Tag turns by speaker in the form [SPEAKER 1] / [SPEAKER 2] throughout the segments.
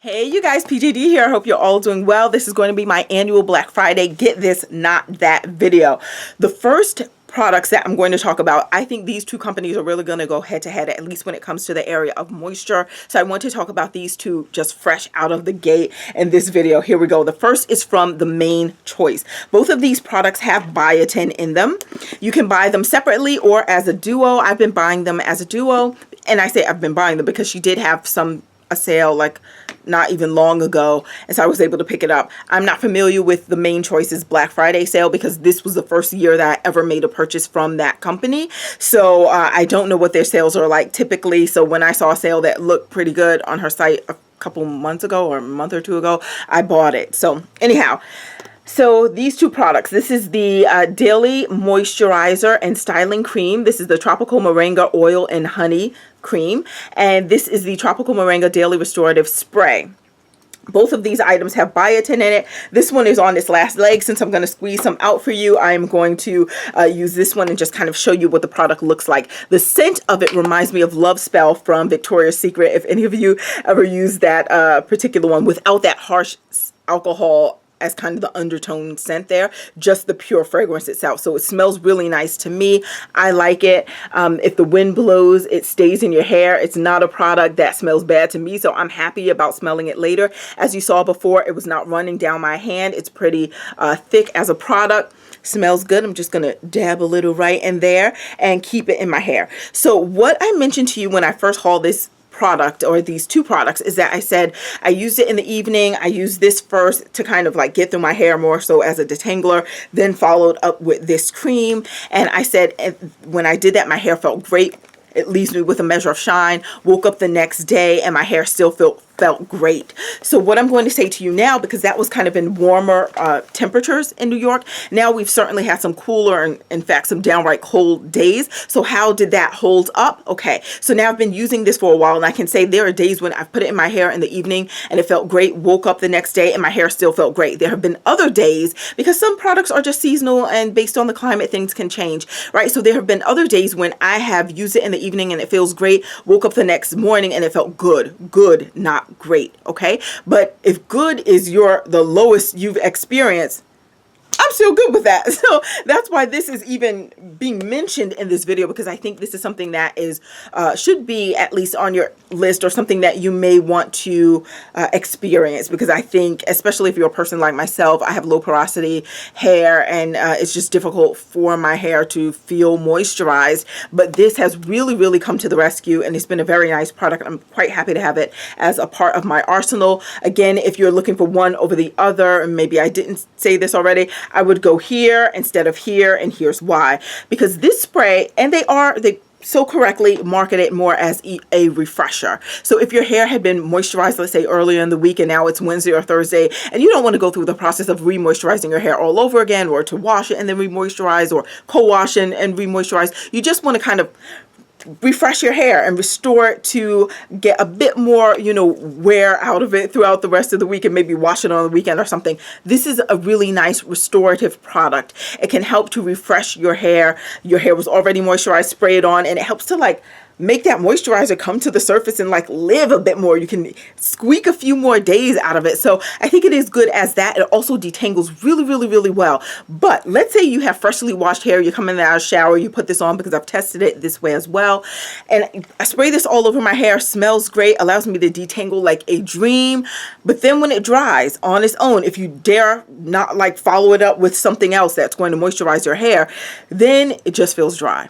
[SPEAKER 1] Hey you guys, PJD here. I hope you're all doing well. This is going to be my annual Black Friday get this, not that video. The first products that I'm going to talk about, I think these two companies are really going to go head to head, at least when it comes to the area of moisture. So I want to talk about these two just fresh out of the gate in this video. Here we go. The first is from the Main Choice. Both of these products have biotin in them. You can buy them separately or as a duo. I've been buying them as a duo, and I say I've been buying them because she did have a sale like not even long ago, and so I was able to pick it up. I'm not familiar with the Main Choice's Black Friday sale because this was the first year that I ever made a purchase from that company, so I don't know what their sales are like typically. So when I saw a sale that looked pretty good on her site a couple months ago or a month or two ago, I bought it. So anyhow, so these two products, this is the Daily Moisturizer and Styling Cream. This is the Tropical Moringa Oil and Honey Cream. And this is the Tropical Moringa Daily Restorative Spray. Both of these items have biotin in it. This one is on its last leg. Since I'm going to squeeze some out for you, I'm going to use this one and just kind of show you what the product looks like. The scent of it reminds me of Love Spell from Victoria's Secret. If any of you ever used that particular one without that harsh alcohol as kind of the undertone scent there, just the pure fragrance itself. So it smells really nice to me. I like it. If the wind blows, it stays in your hair. It's not a product that smells bad to me, so I'm happy about smelling it later. As you saw before, it was not running down my hand. It's pretty thick as a product. Smells good. I'm just going to dab a little right in there and keep it in my hair. So what I mentioned to you when I first hauled this product, or these two products, is that I said I used it in the evening. I used this first to kind of like get through my hair more so as a detangler, then followed up with this cream. And I said when I did that, my hair felt great. It leaves me with a measure of shine. Woke up the next day and my hair still felt great. So what I'm going to say to you now, because that was kind of in warmer temperatures in New York, now we've certainly had some cooler and in fact some downright cold days. So how did that hold up? Okay, so now I've been using this for a while, and I can say there are days when I've put it in my hair in the evening and it felt great, woke up the next day and my hair still felt great. There have been other days, because some products are just seasonal and based on the climate things can change, right? So there have been other days when I have used it in the evening and it feels great, woke up the next morning and it felt good, not great. Okay, but if good is the lowest you've experienced, I'm still good with that. So that's why this is even being mentioned in this video, because I think this is something that is should be at least on your list, or something that you may want to experience, because I think, especially if you're a person like myself, I have low porosity hair, and it's just difficult for my hair to feel moisturized. But this has really come to the rescue, and it's been a very nice product. I'm quite happy to have it as a part of my arsenal. Again, if you're looking for one over the other, and maybe I didn't say this already, I would go here instead of here, and here's why. Because this spray, and they so correctly market it more as a refresher. So if your hair had been moisturized, let's say earlier in the week, and now it's Wednesday or Thursday, and you don't want to go through the process of re-moisturizing your hair all over again, or to wash it and then re-moisturize, or co-wash and re-moisturize, you just want to kind of refresh your hair and restore it to get a bit more, wear out of it throughout the rest of the week, and maybe wash it on the weekend or something. This is a really nice restorative product. It can help to refresh your hair. Your hair was already moisturized, spray it on, and it helps to make that moisturizer come to the surface and live a bit more. You can squeak a few more days out of it. So I think it is good as that. It also detangles really well. But let's say you have freshly washed hair, you're coming out of the shower, you put this on, because I've tested it this way as well. And I spray this all over my hair, smells great, allows me to detangle like a dream. But then when it dries on its own, if you dare not follow it up with something else that's going to moisturize your hair, then it just feels dry.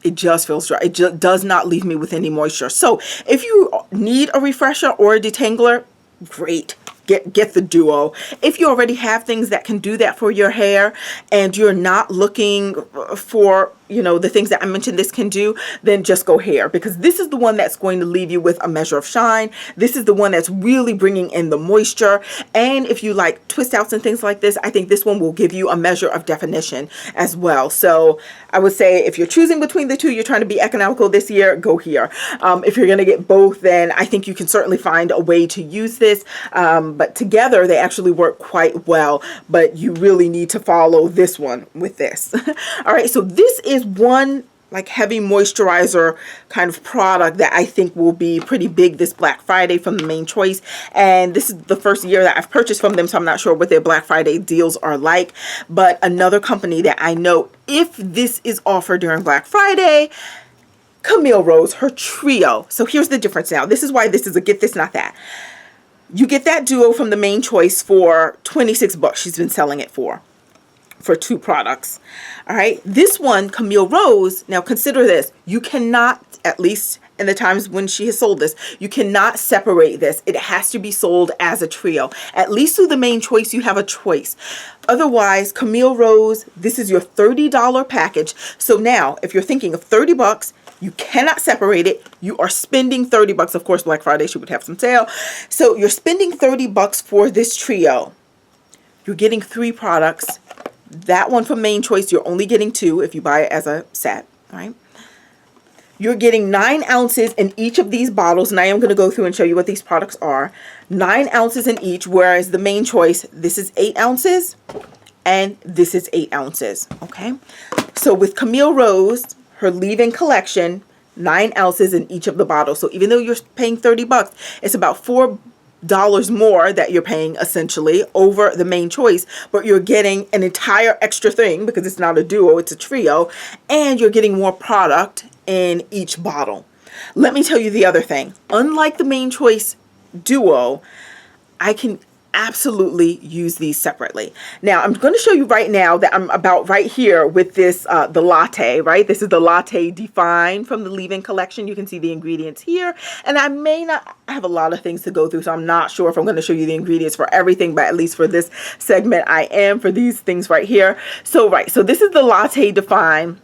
[SPEAKER 1] It just feels dry. It just does not leave me with any moisture. So if you need a refresher or a detangler, great. Get the duo. If you already have things that can do that for your hair, and you're not looking for the things that I mentioned this can do, then just go here, because this is the one that's going to leave you with a measure of shine. This is the one that's really bringing in the moisture. And if you like twist outs and things like this, I think this one will give you a measure of definition as well. So I would say if you're choosing between the two, you're trying to be economical this year, go here. If you're going to get both, then I think you can certainly find a way to use this. But together they actually work quite well, but you really need to follow this one with this. All right, so this is one like heavy moisturizer kind of product that I think will be pretty big this Black Friday from the Main Choice. And this is the first year that I've purchased from them, so I'm not sure what their Black Friday deals are like. But another company that I know, if this is offered during Black Friday, Camille Rose, her trio. So here's the difference now. This is why this is a get this, not that. You get that duo from the Main Choice for 26 bucks. She's been selling it for 2 products. All right, this one, Camille Rose, now consider this, you cannot, at least in the times when she has sold this, you cannot separate this. It has to be sold as a trio. At least through the Main Choice, you have a choice. Otherwise, Camille Rose, this is your $30 package. So now, if you're thinking of 30 bucks, you cannot separate it. You are spending 30 bucks. Of course, Black Friday, she would have some sale. So you're spending 30 bucks for this trio. You're getting 3 products. That one from Main Choice, you're only getting 2 if you buy it as a set, right? You're getting 9 ounces in each of these bottles, and I am going to go through and show you what these products are. 9 ounces in each, whereas the Main Choice, this is 8 ounces, and this is 8 ounces, okay? So with Camille Rose, her leave-in collection, 9 ounces in each of the bottles. So even though you're paying 30 bucks, it's about $4 more that you're paying essentially over the Main Choice, but you're getting an entire extra thing because it's not a duo, it's a trio, and you're getting more product in each bottle. Let me tell you the other thing. Unlike the Main Choice duo, I can absolutely use these separately. Now I'm going to show you right now that I'm about right here with this the latte, right? This is the Latte Define from the leave-in collection. You can see the ingredients here, and I may not have a lot of things to go through, so I'm not sure if I'm going to show you the ingredients for everything, but at least for this segment I am, for these things right here. So so this is the Latte Define.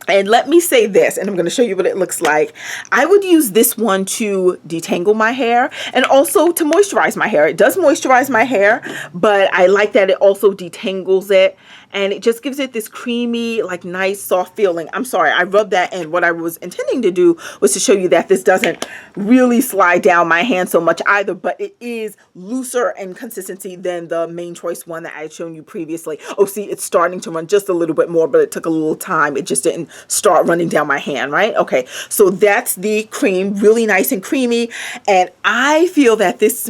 [SPEAKER 1] And let me say this, and I'm going to show you what it looks like. I would use this one to detangle my hair and also to moisturize my hair. It does moisturize my hair, but I like that it also detangles it. And it just gives it this creamy, like nice, soft feeling. I'm sorry, I rubbed that in. What I was intending to do was to show you that this doesn't really slide down my hand so much either, but it is looser in consistency than the Main Choice one that I had shown you previously. Oh, see, it's starting to run just a little bit more, but it took a little time. It just didn't start running down my hand, right? Okay, so that's the cream, really nice and creamy. And I feel that this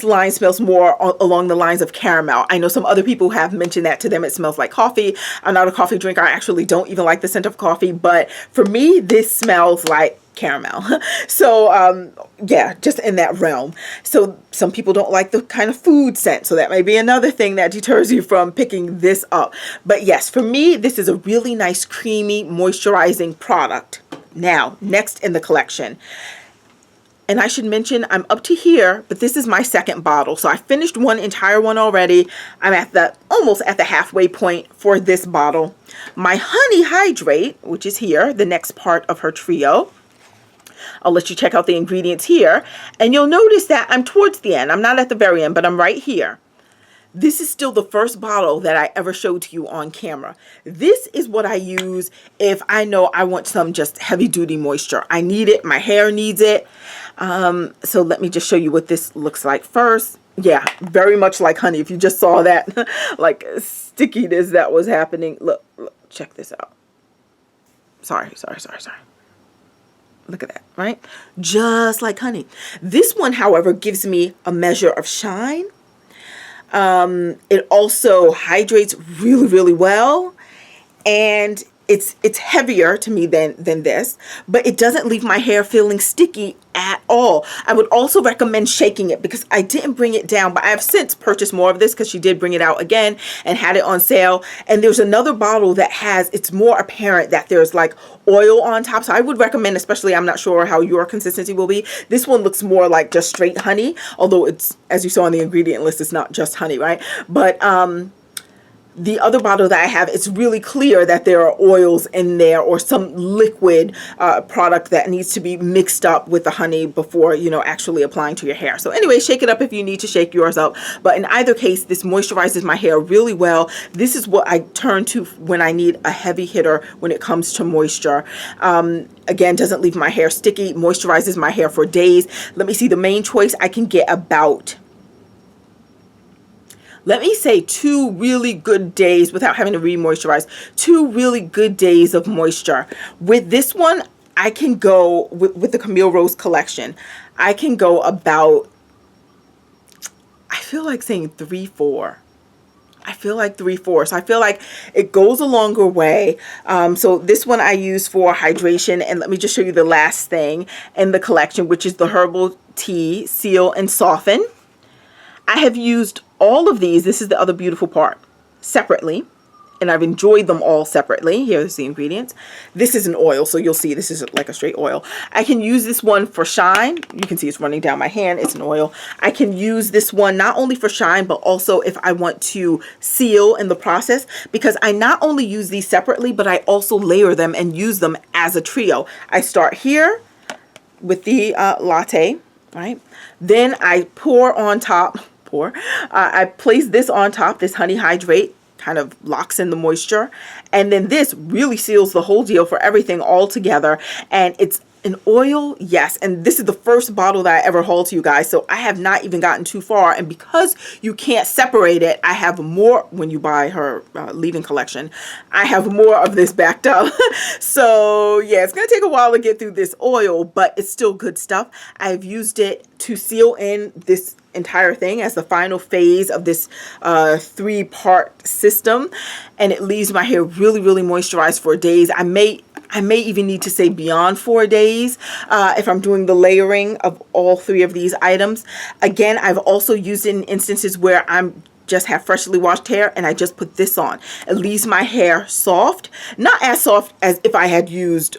[SPEAKER 1] line smells more along the lines of caramel. I know some other people have mentioned that to them it smells like coffee. I'm not a coffee drinker. I actually don't even like the scent of coffee, but for me, this smells like caramel. So yeah, just in that realm. So some people don't like the kind of food scent, so that may be another thing that deters you from picking this up. But yes, for me, this is a really nice, creamy, moisturizing product. Now, next in the collection. And I should mention, I'm up to here, but this is my second bottle. So I finished one entire one already. I'm at almost at the halfway point for this bottle. My Honey Hydrate, which is here, the next part of her trio. I'll let you check out the ingredients here. And you'll notice that I'm towards the end. I'm not at the very end, but I'm right here. This is still the first bottle that I ever showed to you on camera. This is what I use if I know I want some just heavy duty moisture. I need it. My hair needs it. So let me just show you what this looks like first. Yeah, very much like honey. If you just saw that like stickiness that was happening. Look, check this out. Sorry. Look at that, right? Just like honey. This one, however, gives me a measure of shine. It also hydrates really, really well, and it's heavier to me than this, but it doesn't leave my hair feeling sticky at all. I would also recommend shaking it because I didn't bring it down, but I have since purchased more of this because she did bring it out again and had it on sale. And there's another bottle that it's more apparent that there's like oil on top. So I would recommend, especially, I'm not sure how your consistency will be. This one looks more like just straight honey, although it's, as you saw on the ingredient list, it's not just honey, right? But, the other bottle that I have, it's really clear that there are oils in there or some liquid product that needs to be mixed up with the honey before, you know, actually applying to your hair. So anyway, shake it up if you need to shake yours up. But in either case, this moisturizes my hair really well. This is what I turn to when I need a heavy hitter when it comes to moisture. Again, doesn't leave my hair sticky, moisturizes my hair for days. Let me see, the Main Choice I can get about let me say 2 really good days without having to re-moisturize. 2 really good days of moisture. With this one, I can go, with the Camille Rose collection, I can go about, I feel like saying 3, 4. I feel like 3, 4. So I feel like it goes a longer way. So this one I use for hydration. And let me just show you the last thing in the collection, which is the Herbal Tea Seal and Soften. I have used all of these. This is the other beautiful part, separately. And I've enjoyed them all separately. Here's the ingredients. This is an oil, so you'll see this is like a straight oil. I can use this one for shine. You can see it's running down my hand. It's an oil. I can use this one not only for shine, but also if I want to seal in the process, because I not only use these separately, but I also layer them and use them as a trio. I start here with the latte, right? Then I pour on top, I place this on top, this Honey Hydrate, kind of locks in the moisture, and then this really seals the whole deal for everything all together. And it's an oil, yes, and this is the first bottle that I ever hauled to you guys, so I have not even gotten too far. And because you can't separate it, I have more when you buy her leave-in collection. I have more of this backed up. So yeah, it's gonna take a while to get through this oil, but it's still good stuff. I've used it to seal in this entire thing as the final phase of this 3-part system, and it leaves my hair really, really moisturized for days. I may even need to say beyond 4 days if I'm doing the layering of all 3 of these items. Again, I've also used it in instances where I'm just have freshly washed hair and I just put this on. It leaves my hair soft, not as soft as if I had used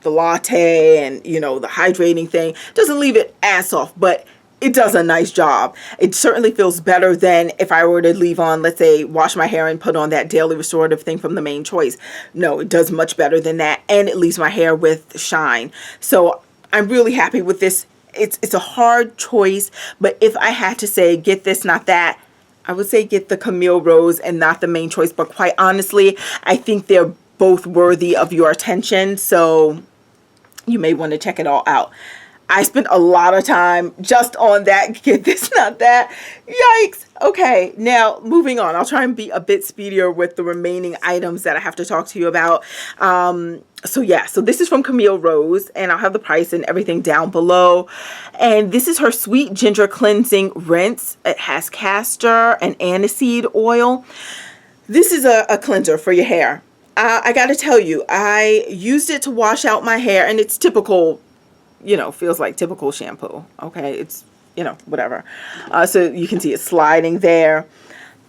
[SPEAKER 1] the latte and, you know, the hydrating thing. Doesn't leave it as soft, but it does a nice job. It certainly feels better than if I were to leave on, let's say, wash my hair and put on that daily restorative thing from the Main Choice. No, it does much better than that, and it leaves my hair with shine. So I'm really happy with this. It's a hard choice, but if I had to say get this, not that, I would say get the Camille Rose and not the Main Choice. But quite honestly, I think they're both worthy of your attention, so you may want to check it all out. I spent a lot of time just on that. Get this, not that. Yikes. Okay, now moving on. I'll try and be a bit speedier with the remaining items that I have to talk to you about. So yeah, so this is from Camille Rose, and I'll have the price and everything down below. And this is her Sweet Ginger Cleansing Rinse. It has castor and aniseed oil. This is a cleanser for your hair. I got to tell you, I used it to wash out my hair, and it's typical, you know, feels like typical shampoo. Okay, it's, you know, whatever. So you can see it sliding there.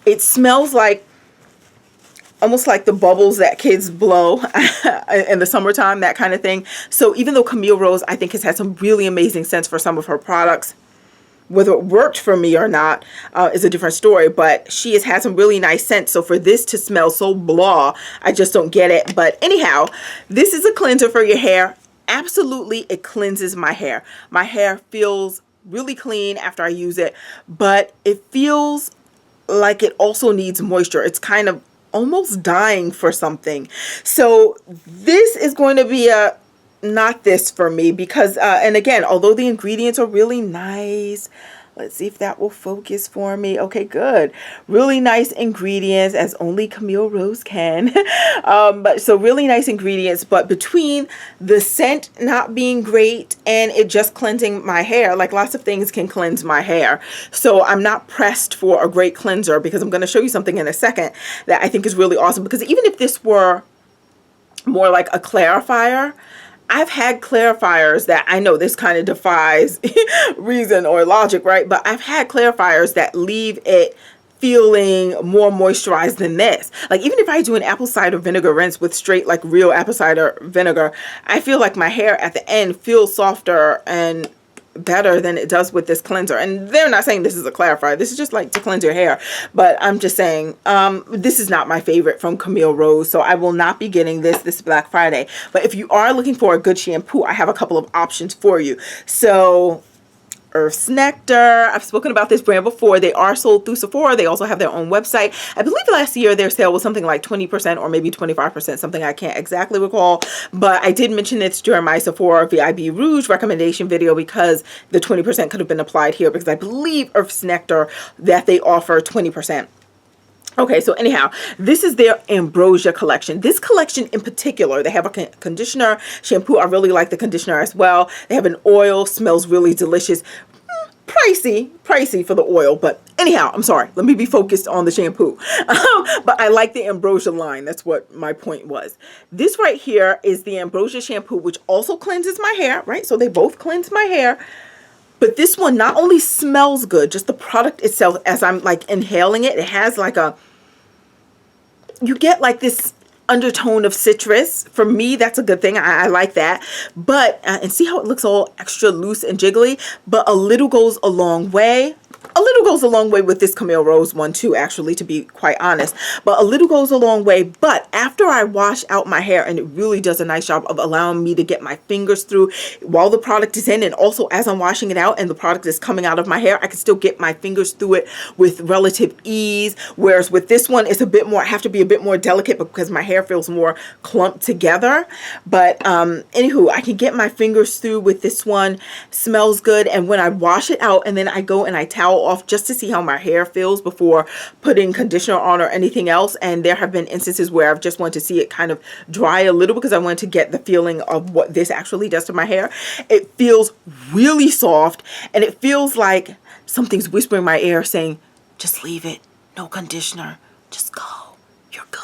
[SPEAKER 1] It smells like, almost like the bubbles that kids blow in the summertime, that kind of thing. So even though Camille Rose, I think, has had some really amazing scents for some of her products, whether it worked for me or not is a different story, but she has had some really nice scents. So for this to smell so blah, I just don't get it. But anyhow, this is a cleanser for your hair. Absolutely, it cleanses my hair. My hair feels really clean after I use it, but it feels like it also needs moisture. It's kind of almost dying for something. So this is going to be a not this for me, because and again, although the ingredients are really nice, let's see if that will focus for me. Okay, good. Really nice ingredients, as only Camille Rose can. But so really nice ingredients, but between the scent not being great and it just cleansing my hair, like lots of things can cleanse my hair. So I'm not pressed for a great cleanser, because I'm going to show you something in a second that I think is really awesome. Because even if this were more like a clarifier, I've had clarifiers that, I know this kind of defies reason or logic, right? But I've had clarifiers that leave it feeling more moisturized than this. Like even if I do an apple cider vinegar rinse with straight, like real apple cider vinegar, I feel like my hair at the end feels softer and better than it does with this cleanser. And they're not saying this is a clarifier. This is just like to cleanse your hair. But I'm just saying, this is not my favorite from Camille Rose, so I will not be getting this Black Friday. But if you are looking for a good shampoo, I have a couple of options for you. So Earth's Nectar. I've spoken about this brand before. They are sold through Sephora. They also have their own website. I believe last year their sale was something like 20% or maybe 25%, something I can't exactly recall. But I did mention this during my Sephora VIB Rouge recommendation video because the 20% could have been applied here because I believe Earth's Nectar that they offer 20%. Okay, so anyhow, this is their Ambrosia collection. This collection in particular, they have a conditioner, shampoo. I really like the conditioner as well. They have an oil, smells really delicious. Pricey for the oil, but anyhow, I'm sorry. Let me be focused on the shampoo. But I like the Ambrosia line. That's what my point was. This right here is the Ambrosia shampoo, which also cleanses my hair, right? So they both cleanse my hair. But this one not only smells good, just the product itself, as I'm like inhaling it, it has like you get like this undertone of citrus. For me, that's a good thing. I like that. But, and see how it looks all extra loose and jiggly, but a little goes a long way. A little goes a long way with this Camille Rose one too, actually, to be quite honest. But a little goes a long way. But after I wash out my hair, and it really does a nice job of allowing me to get my fingers through while the product is in, and also as I'm washing it out and the product is coming out of my hair, I can still get my fingers through it with relative ease. Whereas with this one, it's a bit more, I have to be a bit more delicate because my hair feels more clumped together. But anywho, I can get my fingers through with this one. Smells good. And when I wash it out and then I go and I towel off just to see how my hair feels before putting conditioner on or anything else, and there have been instances where I've just wanted to see it kind of dry a little because I wanted to get the feeling of what this actually does to my hair. It feels really soft, and it feels like something's whispering in my ear saying, just leave it, no conditioner, just go, you're good.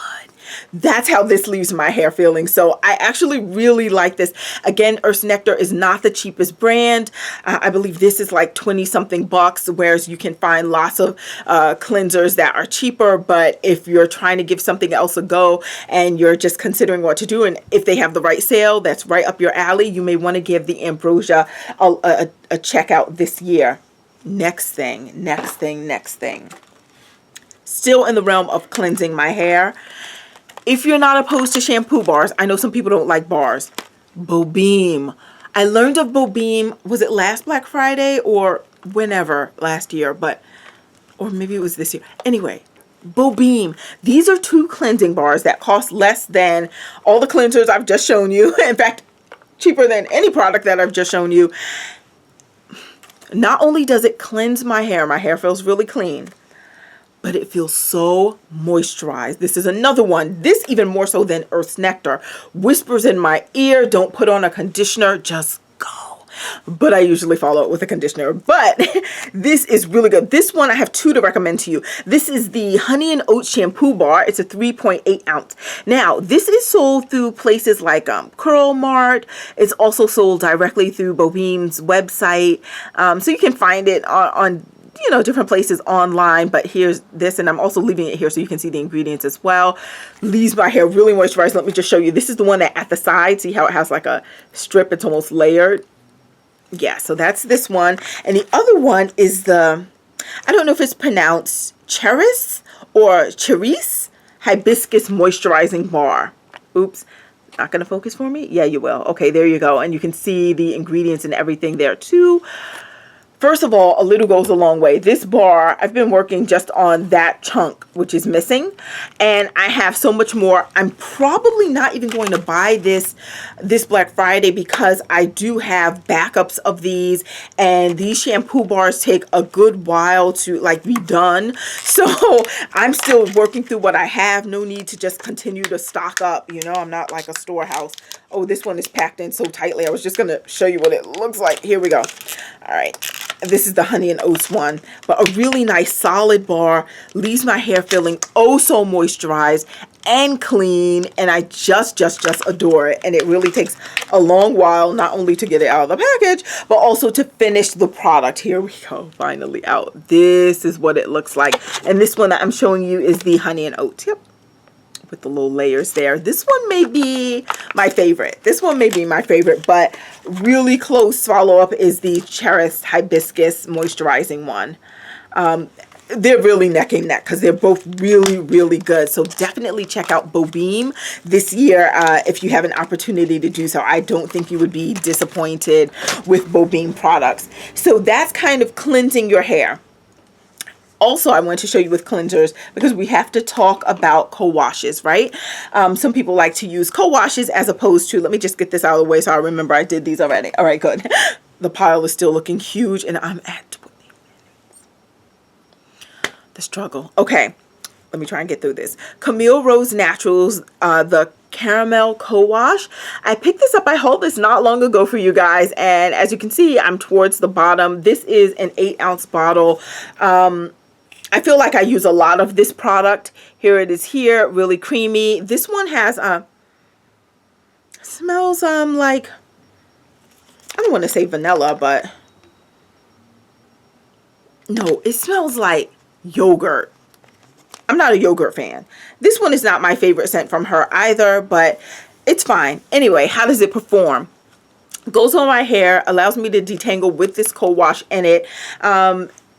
[SPEAKER 1] That's how this leaves my hair feeling. So I actually really like this. Again, Earth's Nectar is not the cheapest brand. I believe this is like 20 something bucks, whereas you can find lots of cleansers that are cheaper. But if you're trying to give something else a go and you're just considering what to do, and if they have the right sale that's right up your alley, you may want to give the Ambrosia a check out this year. Next thing. Still in the realm of cleansing my hair. If you're not opposed to shampoo bars, I know some people don't like bars. Bobeam. I learned of Bobeam, was it last Black Friday or whenever last year, or maybe it was this year. Anyway, Bobeam. These are 2 cleansing bars that cost less than all the cleansers I've just shown you. In fact, cheaper than any product that I've just shown you. Not only does it cleanse my hair feels really clean, but it feels so moisturized. This is another one. This even more so than Earth's Nectar. Whispers in my ear, don't put on a conditioner, just go. But I usually follow it with a conditioner. But this is really good. This one, I have 2 to recommend to you. This is the Honey and Oats Shampoo Bar. It's a 3.8 ounce. Now, this is sold through places like Curl Mart. It's also sold directly through Bobeam's website. So you can find it on different places online, but here's this, and I'm also leaving it here so you can see the ingredients as well. Leaves my hair really moisturized. Let me just show you. This is the one that at the side, see how it has like a strip, it's almost layered. Yeah, so that's this one. And the other one is the, I don't know if it's pronounced Cheris or Cherise Hibiscus Moisturizing Bar. Oops. Not going to focus for me? Yeah, you will. Okay, there you go. And you can see the ingredients and everything there too. First of all, a little goes a long way. This bar, I've been working just on that chunk, which is missing. And I have so much more. I'm probably not even going to buy this Black Friday because I do have backups of these. And these shampoo bars take a good while to like be done. So I'm still working through what I have. No need to just continue to stock up. I'm not like a storehouse. Oh, this one is packed in so tightly. I was just going to show you what it looks like. Here we go. All right. This is the Honey and Oats one, but a really nice solid bar, leaves my hair feeling oh so moisturized and clean, and I just adore it. And it really takes a long while not only to get it out of the package, but also to finish the product. Here we go, finally out. This is what it looks like. And this one that I'm showing you is the Honey and Oats. Yep. With the little layers there. This one may be my favorite. But really close follow-up is the Cheris Hibiscus Moisturizing one. they're really neck and neck because they're both really, really good. So definitely check out Bobeam this year if you have an opportunity to do so. I don't think you would be disappointed with Bobeam products. So that's kind of cleansing your hair. Also, I want to show you with cleansers because we have to talk about co-washes, right? Some people like to use co-washes as opposed to, let me just get this out of the way so I remember I did these already. All right, good. The pile is still looking huge and I'm at 20 minutes. The struggle. Okay, let me try and get through this. Camille Rose Naturals, the Caramel Co-Wash. I picked this up. I hauled this not long ago for you guys. And as you can see, I'm towards the bottom. This is an 8-ounce bottle. I feel like I use a lot of this product. Here it is here, really creamy. This one has, smells like, I don't want to say vanilla, but no, it smells like yogurt. I'm not a yogurt fan. This one is not my favorite scent from her either, but it's fine. Anyway, how does it perform? Goes on my hair, allows me to detangle with this co-wash in it.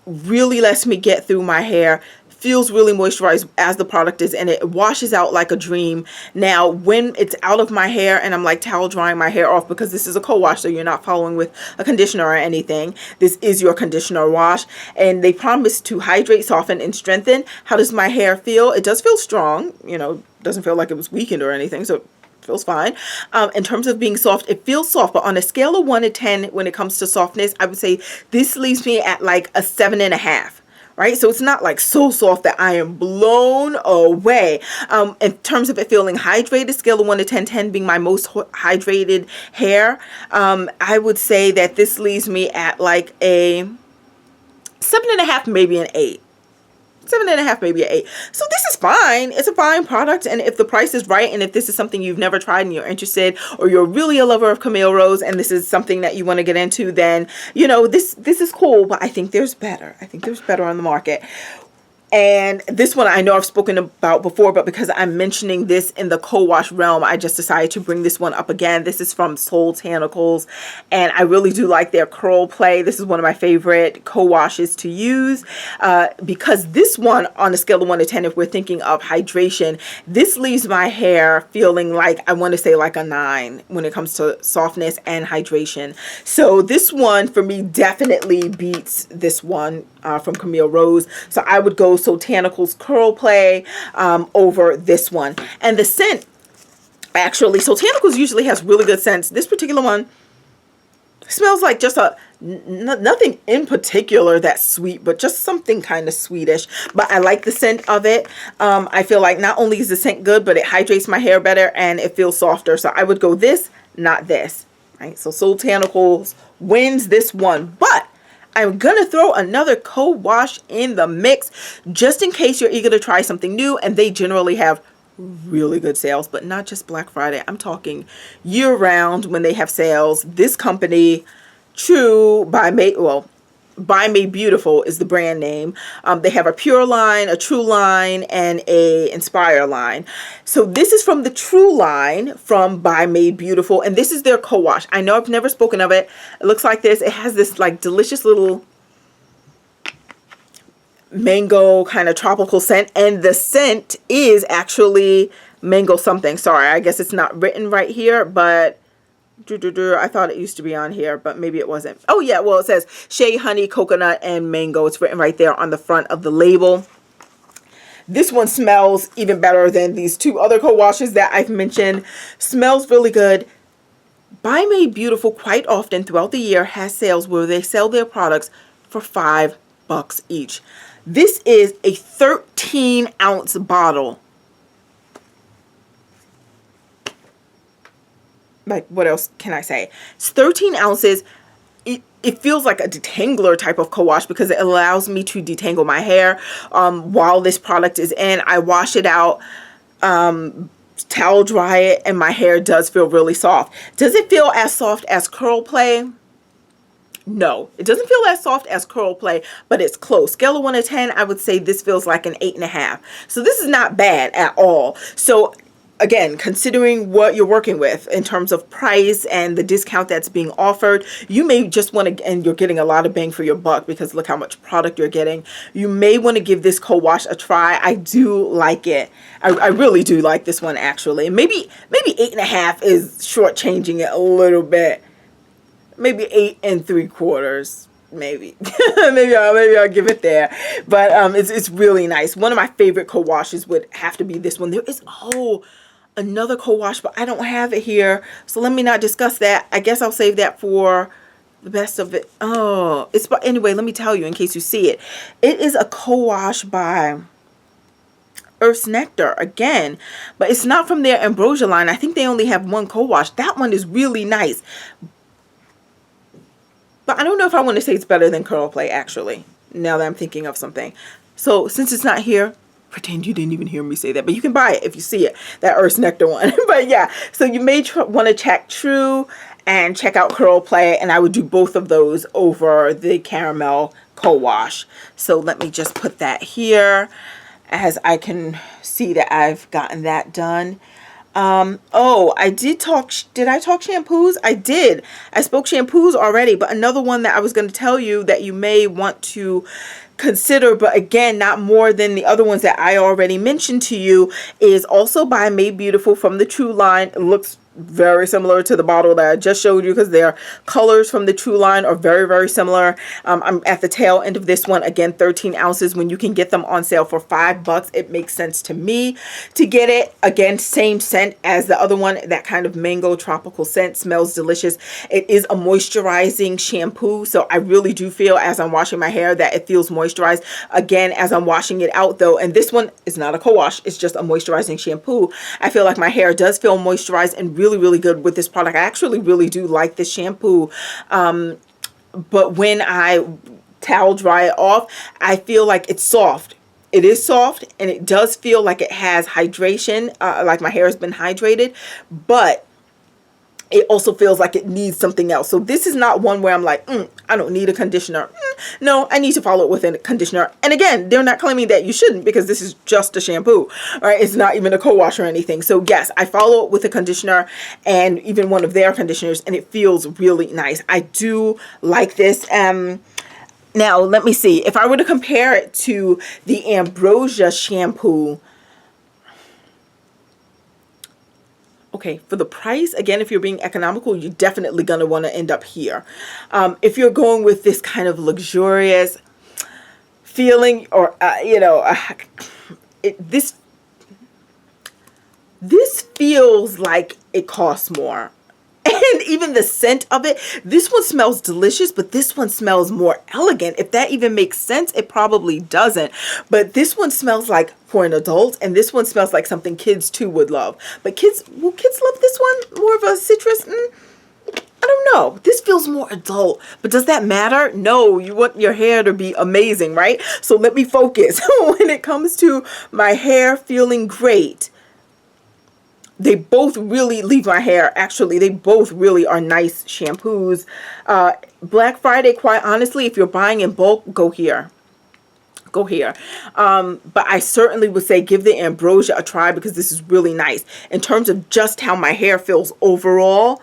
[SPEAKER 1] Really lets me get through my hair. Feels really moisturized as the product is in it. It washes out like a dream. Now, when it's out of my hair and I'm like towel drying my hair off, because this is a co-wash, so you're not following with a conditioner or anything. This is your conditioner wash. And they promise to hydrate, soften, and strengthen. How does my hair feel? It does feel strong. You know, doesn't feel like it was weakened or anything. So feels fine. In terms of being soft, it feels soft, but on a scale of 1 to 10 when it comes to softness, I would say this leaves me at like a 7.5. Right? So it's not like so soft that I am blown away. In terms of it feeling hydrated, scale of 1 to 10, 10 being my most hydrated hair, I would say that this leaves me at like a 7.5, maybe an 8. 7.5, maybe an 8. So this is fine. It's a fine product, and if the price is right, and if this is something you've never tried and you're interested, or you're really a lover of Camille Rose and this is something that you want to get into, then you know this is cool. But I think there's better. I think there's better on the market. And this one I know I've spoken about before, but because I'm mentioning this in the co-wash realm, I just decided to bring this one up again. This is from Soul Botanicals, and I really do like their curl play. This is one of my favorite co-washes to use because this one, on a scale of 1 to 10, if we're thinking of hydration, this leaves my hair feeling like, I want to say like a 9 when it comes to softness and hydration. So this one for me definitely beats this one from Camille Rose. So I would go Soul Botanicals Curl Play over this one. And the scent, actually, Soul Botanicals usually has really good scents. This particular one smells like just nothing in particular that's sweet, but just something kind of sweetish. But I like the scent of it. I feel like not only is the scent good, but it hydrates my hair better and it feels softer. So I would go this, not this. Right? So Soul Botanicals wins this one. But I'm going to throw another co-wash in the mix just in case you're eager to try something new, and they generally have really good sales, but not just Black Friday. I'm talking year-round when they have sales. This company, True by Made, well, By Made Beautiful is the brand name. They have a Pure line, a True line, and a Inspire line. So this is from the True line from By Made Beautiful, and this is their co-wash. I know I've never spoken of it. It looks like this. It has this like delicious little mango kind of tropical scent, and the scent is actually mango something. Sorry, I guess it's not written right here, but I thought it used to be on here, but maybe it wasn't. Oh yeah, well it says shea, honey, coconut, and mango. It's written right there on the front of the label. This one smells even better than these two other co-washes that I've mentioned. Smells really good. By Made Beautiful quite often throughout the year has sales where they sell their products for $5 each. This is a 13-ounce bottle. Like, what else can I say? It's 13 ounces. It feels like a detangler type of co-wash because it allows me to detangle my hair while this product is in. I wash it out, towel dry it, and my hair does feel really soft. Does it feel as soft as Curl Play? No, it doesn't feel as soft as Curl Play, but it's close. Scale of 1 to 10, I would say this feels like an 8.5. So this is not bad at all. So again, considering what you're working with in terms of price and the discount that's being offered, you may just want to, and you're getting a lot of bang for your buck because look how much product you're getting. You may want to give this co-wash a try. I do like it. I really do like this one, actually. Maybe 8.5 is shortchanging it a little bit. Maybe 8 3/4. Maybe maybe I'll give it there, but it's really nice. One of my favorite co-washes would have to be this one. There is another co-wash, but I don't have it here, so let me not discuss that. I guess I'll save that for the best of it. Oh, it's, but anyway, let me tell you in case you see it. It is a co-wash by Earth's Nectar again, but it's not from their Ambrosia line. I think they only have one co-wash. That one is really nice, but I don't know if I want to say it's better than Curl Play, actually, now that I'm thinking of something. So since it's not here, pretend you didn't even hear me say that, but you can buy it if you see it, that Earth's Nectar one. But yeah, so you may want to check True and check out Curl Play, and I would do both of those over the Caramel Co-Wash. So let me just put that here as I can see that I've gotten that done. Oh, did I talk shampoos? I did. I spoke shampoos already, but another one that I was going to tell you that you may want to consider, but again, not more than the other ones that I already mentioned to you, is also by Made Beautiful from the True line. It looks very similar to the bottle that I just showed you because their colors from the True line are very, very similar. I'm at the tail end of this one. Again, 13 ounces. When you can get them on sale for $5, it makes sense to me to get it. Again, same scent as the other one, that kind of mango tropical scent. Smells delicious. It is a moisturizing shampoo, so I really do feel as I'm washing my hair that it feels moisturized. Again, as I'm washing it out though, and this one is not a co-wash, it's just a moisturizing shampoo, I feel like my hair does feel moisturized and really good with this product. I actually really do like this shampoo, but when I towel dry it off, I feel like it's soft. It is soft, and it does feel like it has hydration, like my hair has been hydrated, but it also feels like it needs something else. So this is not one where I'm like, I don't need a conditioner. No, I need to follow it with a conditioner. And again, they're not claiming that you shouldn't because this is just a shampoo, right? It's not even a co-wash or anything. So yes, I follow it with a conditioner and even one of their conditioners, and it feels really nice. I do like this. Now, let me see. If I were to compare it to the Ambrosia shampoo, okay, for the price, again, if you're being economical, you're definitely going to want to end up here. If you're going with this kind of luxurious feeling, or, this feels like it costs more. And even the scent of it, this one smells delicious, but this one smells more elegant. If that even makes sense, it probably doesn't. But this one smells like for an adult, and this one smells like something kids too would love. But will kids love this one? More of a citrus? I don't know. This feels more adult, but does that matter? No, you want your hair to be amazing, right? So let me focus. When it comes to my hair feeling great, they both really leave my hair. Actually, they both really are nice shampoos. Black Friday, quite honestly, if you're buying in bulk, go here. Go here. But I certainly would say give the Ambrosia a try because this is really nice. In terms of just how my hair feels overall,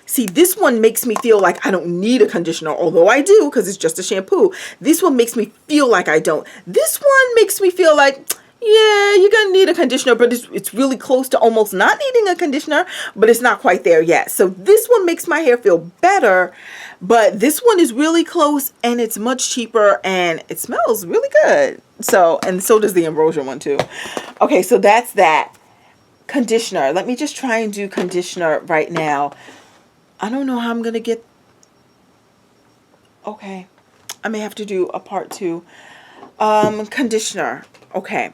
[SPEAKER 1] see, this one makes me feel like I don't need a conditioner, although I do because it's just a shampoo. This one makes me feel like I don't. This one makes me feel like, yeah, you're going to need a conditioner, but it's really close to almost not needing a conditioner, but it's not quite there yet. So this one makes my hair feel better, but this one is really close, and it's much cheaper, and it smells really good. So, and so does the Ambrosia one too. Okay, so that's that. Conditioner. Let me just try and do conditioner right now. I don't know how I'm going to get... Okay. I may have to do a part 2. Conditioner. Okay.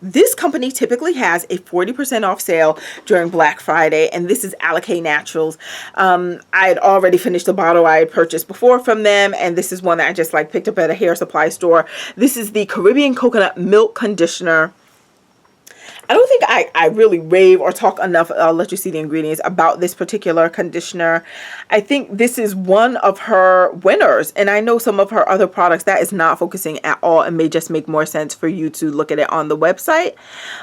[SPEAKER 1] This company typically has a 40% off sale during Black Friday, and this is Alake Naturals. I had already finished the bottle I had purchased before from them, and this is one that I just picked up at a hair supply store. This is the Caribbean Coconut Milk Conditioner. I don't think I really rave or talk enough, I'll let you see the ingredients, about this particular conditioner. I think this is one of her winners, and I know some of her other products that is not focusing at all and may just make more sense for you to look at it on the website.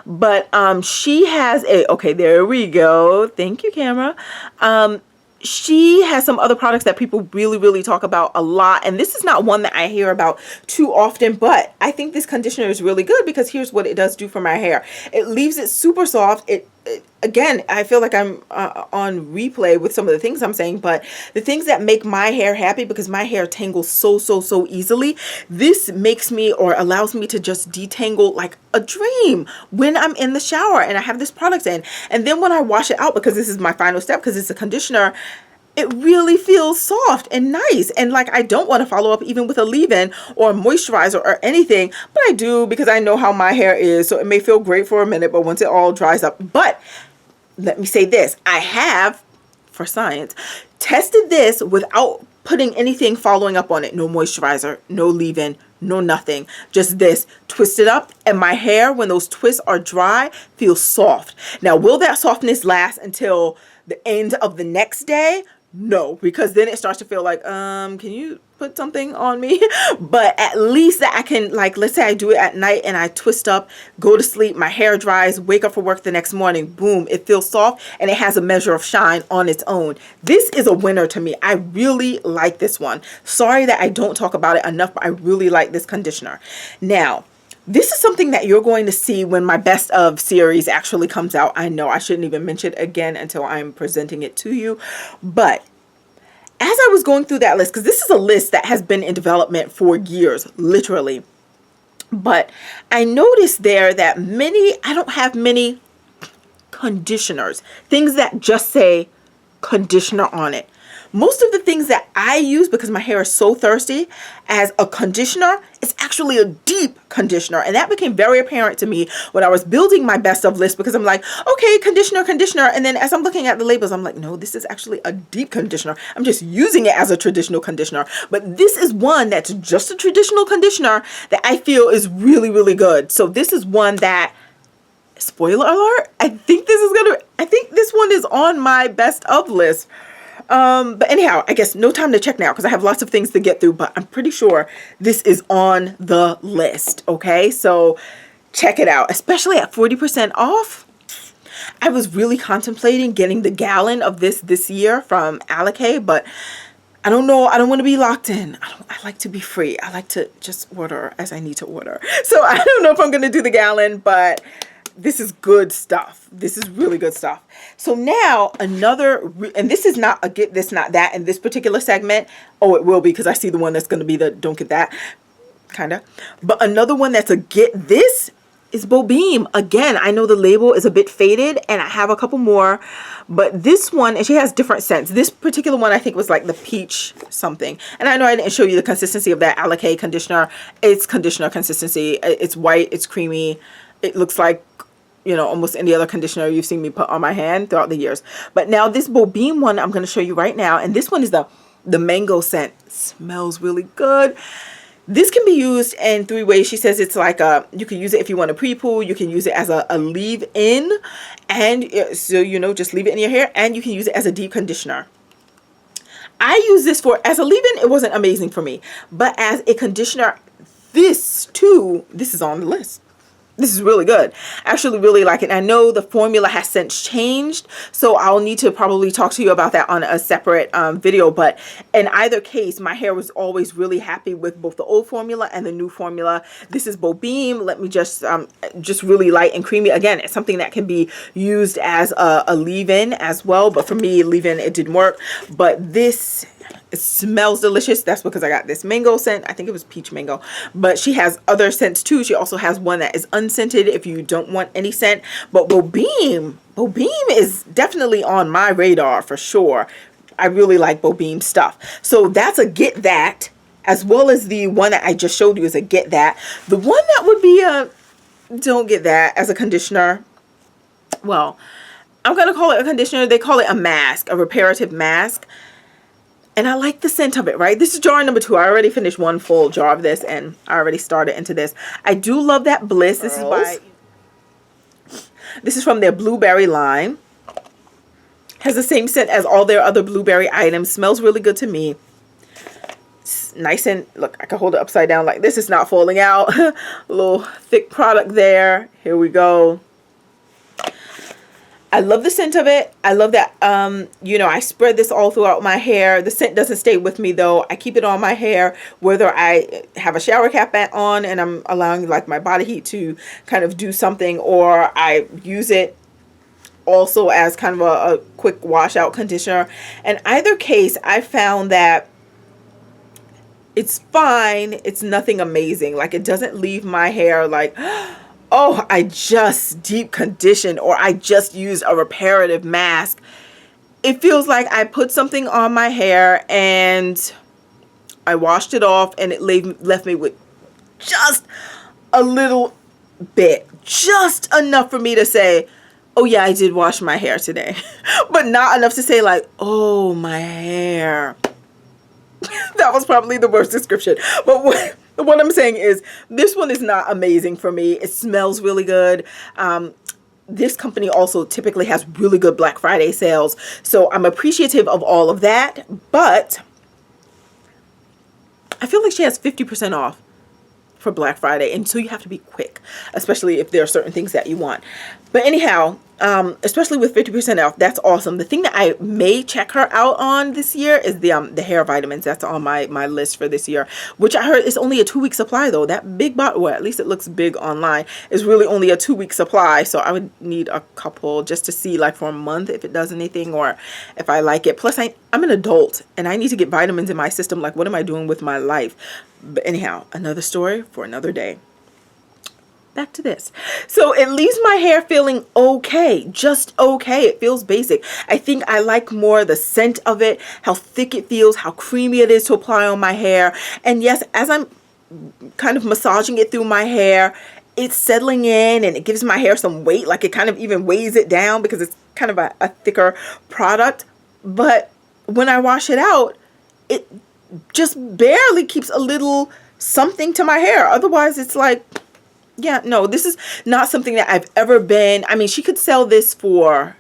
[SPEAKER 1] But she has a, okay, there we go. Thank you, camera. She has some other products that people really talk about a lot, and this is not one that I hear about too often, but I think this conditioner is really good because here's what it does do for my hair. It leaves it super soft. Again, I feel like I'm on replay with some of the things I'm saying, but the things that make my hair happy, because my hair tangles so easily, this makes me, or allows me to just detangle like a dream when I'm in the shower and I have this product in. And then when I wash it out, because this is my final step, because it's a conditioner, it really feels soft and nice. And like, I don't want to follow up even with a leave-in or a moisturizer or anything, but I do because I know how my hair is. So it may feel great for a minute, but once it all dries up. But let me say this, I have, for science, tested this without putting anything following up on it. No moisturizer, no leave-in, no nothing. Just this, twist it up, and my hair, when those twists are dry, feels soft. Now, will that softness last until the end of the next day? No, because then it starts to feel like, can you put something on me? But at least that I can, like, let's say I do it at night and I twist up, go to sleep, my hair dries, wake up for work the next morning, boom, it feels soft and it has a measure of shine on its own. This is a winner to me. I really like this one. Sorry that I don't talk about it enough, but I really like this conditioner. Now, this is something that you're going to see when my best of series actually comes out. I know I shouldn't even mention it again until I'm presenting it to you. But as I was going through that list, because this is a list that has been in development for years, literally. But I noticed there that I don't have many conditioners, things that just say conditioner on it. Most of the things that I use, because my hair is so thirsty, as a conditioner, it's actually a deep conditioner. And that became very apparent to me when I was building my best of list, because I'm like, okay, conditioner. And then as I'm looking at the labels, I'm like, no, this is actually a deep conditioner. I'm just using it as a traditional conditioner. But this is one that's just a traditional conditioner that I feel is really good. So this is one that, spoiler alert, I think this one is on my best of list. But anyhow, I guess no time to check now because I have lots of things to get through, but I'm pretty sure this is on the list. Okay, so check it out, especially at 40% off. I was really contemplating getting the gallon of this year from Alake, but I don't know. I don't want to be locked in. I like to be free. I like to just order as I need to order. So I don't know if I'm going to do the gallon, but this is good stuff. This is really good stuff. So now another, and this is not a get this, not that in this particular segment. Oh, it will be because I see the one that's going to be the don't get that, kind of. But another one that's a get this is Bobeam. Again, I know the label is a bit faded and I have a couple more, but this one, and she has different scents. This particular one I think was like the peach something. And I know I didn't show you the consistency of that Alake conditioner. It's conditioner consistency. It's white, it's creamy. It looks like, you know, almost any other conditioner you've seen me put on my hand throughout the years. But now this Bobeam one I'm going to show you right now. And this one is the mango scent. It smells really good. This can be used in 3 ways. She says it's like you can use it if you want to pre-poo. You can use it as a leave-in. And so, you know, just leave it in your hair. And you can use it as a deep conditioner. I use this as a leave-in. It wasn't amazing for me. But as a conditioner, this is on the list. This is really good. I actually really like it. I know the formula has since changed, so I'll need to probably talk to you about that on a separate video. But in either case, my hair was always really happy with both the old formula and the new formula. This is Bobeam. Let me just really light and creamy. Again, it's something that can be used as a leave-in as well. But for me, leave-in, it didn't work. But this, it smells delicious. That's because I got this mango scent. I think it was peach mango. But she has other scents too. She also has one that is unscented if you don't want any scent. But Bobeam is definitely on my radar for sure. I really like Bobeam stuff. So that's a get that, as well as the one that I just showed you is a get that. The one that would be a don't get that as a conditioner. Well, I'm going to call it a conditioner. They call it a mask, a reparative mask. And I like the scent of it, right? This is jar number 2. I already finished one full jar of this and I already started into this. I do love that Bliss. This is by This is from their blueberry line. Has the same scent as all their other blueberry items. Smells really good to me. It's nice and, look, I can hold it upside down like this. It's not falling out. A little thick product there. Here we go. I love the scent of it. I love that, you know, I spread this all throughout my hair. The scent doesn't stay with me though. I keep it on my hair, whether I have a shower cap on and I'm allowing like my body heat to kind of do something, or I use it also as kind of a quick washout conditioner. In either case, I found that it's fine. It's nothing amazing. Like, it doesn't leave my hair like, oh, I just deep conditioned, or I just used a reparative mask. It feels like I put something on my hair and I washed it off, and it left me with just a little bit, just enough for me to say, oh yeah, I did wash my hair today. But not enough to say like, oh, my hair. That was probably the worst description. But what I'm saying is, this one is not amazing for me. It smells really good. This company also typically has really good Black Friday sales, so I'm appreciative of all of that. But I feel like she has 50% off for Black Friday, and so you have to be quick, especially if there are certain things that you want. But anyhow, especially with 50% off, that's awesome. The thing that I may check her out on this year is the hair vitamins. That's on my list for this year, which I heard is only a 2-week supply though. That big bottle, well, at least it looks big online, is really only a 2-week supply. So I would need a couple just to see like for a month if it does anything or if I like it. Plus I'm an adult and I need to get vitamins in my system. Like, what am I doing with my life? But anyhow, another story for another day. Back to this. So it leaves my hair feeling okay, just okay. It feels basic. I think I like more the scent of it, how thick it feels, how creamy it is to apply on my hair. And yes, as I'm kind of massaging it through my hair, it's settling in and it gives my hair some weight. Like, it kind of even weighs it down because it's kind of a thicker product. But when I wash it out, it just barely keeps a little something to my hair. Otherwise, it's like, yeah, no, this is not something that I've ever been. I mean, she could sell this for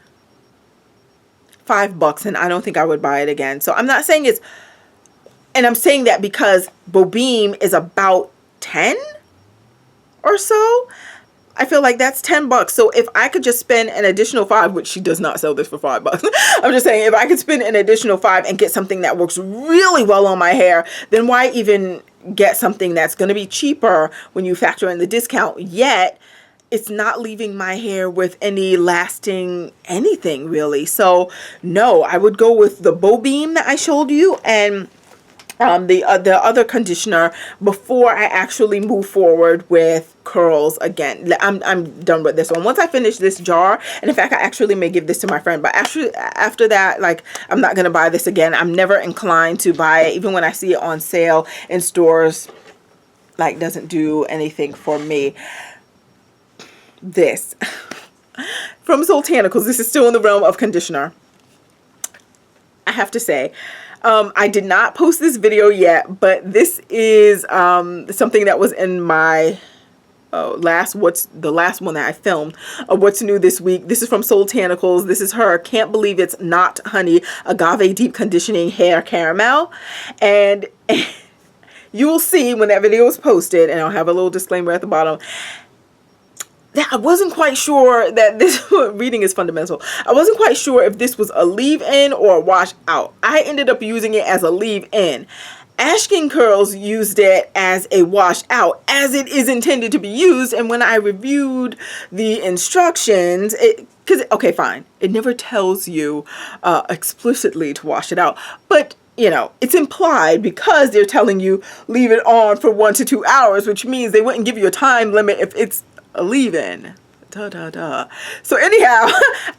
[SPEAKER 1] $5 and I don't think I would buy it again. So I'm not saying it's, and I'm saying that because Bobeam is about 10 or so. I feel like that's $10. So if I could just spend an additional $5, which she does not sell this for $5. I'm just saying, if I could spend an additional $5 and get something that works really well on my hair, then why even get something that's going to be cheaper when you factor in the discount, yet it's not leaving my hair with any lasting anything really. So no, I would go with the Bobeam that I showed you and the other conditioner before I actually move forward with curls again. I'm done with this one. Once I finish this jar, and in fact I actually may give this to my friend, but actually after that, like, I'm not gonna buy this again. I'm never inclined to buy it, even when I see it on sale in stores. Like, doesn't do anything for me. This from Sultanicals, this is still in the realm of conditioner. I have to say, I did not post this video yet, but this is something that was in my the last one that I filmed of what's new this week. This is from Sultanicals. This is her Can't Believe It's Not Honey Agave Deep Conditioning Hair Caramel. And you will see when that video is posted, and I'll have a little disclaimer at the bottom, that I wasn't quite sure that this, reading is fundamental. I wasn't quite sure if this was a leave-in or a wash out. I ended up using it as a leave-in. Ashkin Curls used it as a wash out, as it is intended to be used. And when I reviewed the instructions, okay, fine, it never tells you explicitly to wash it out, but you know, it's implied because they're telling you leave it on for 1 to 2 hours, which means they wouldn't give you a time limit if it's a leave-in. So anyhow,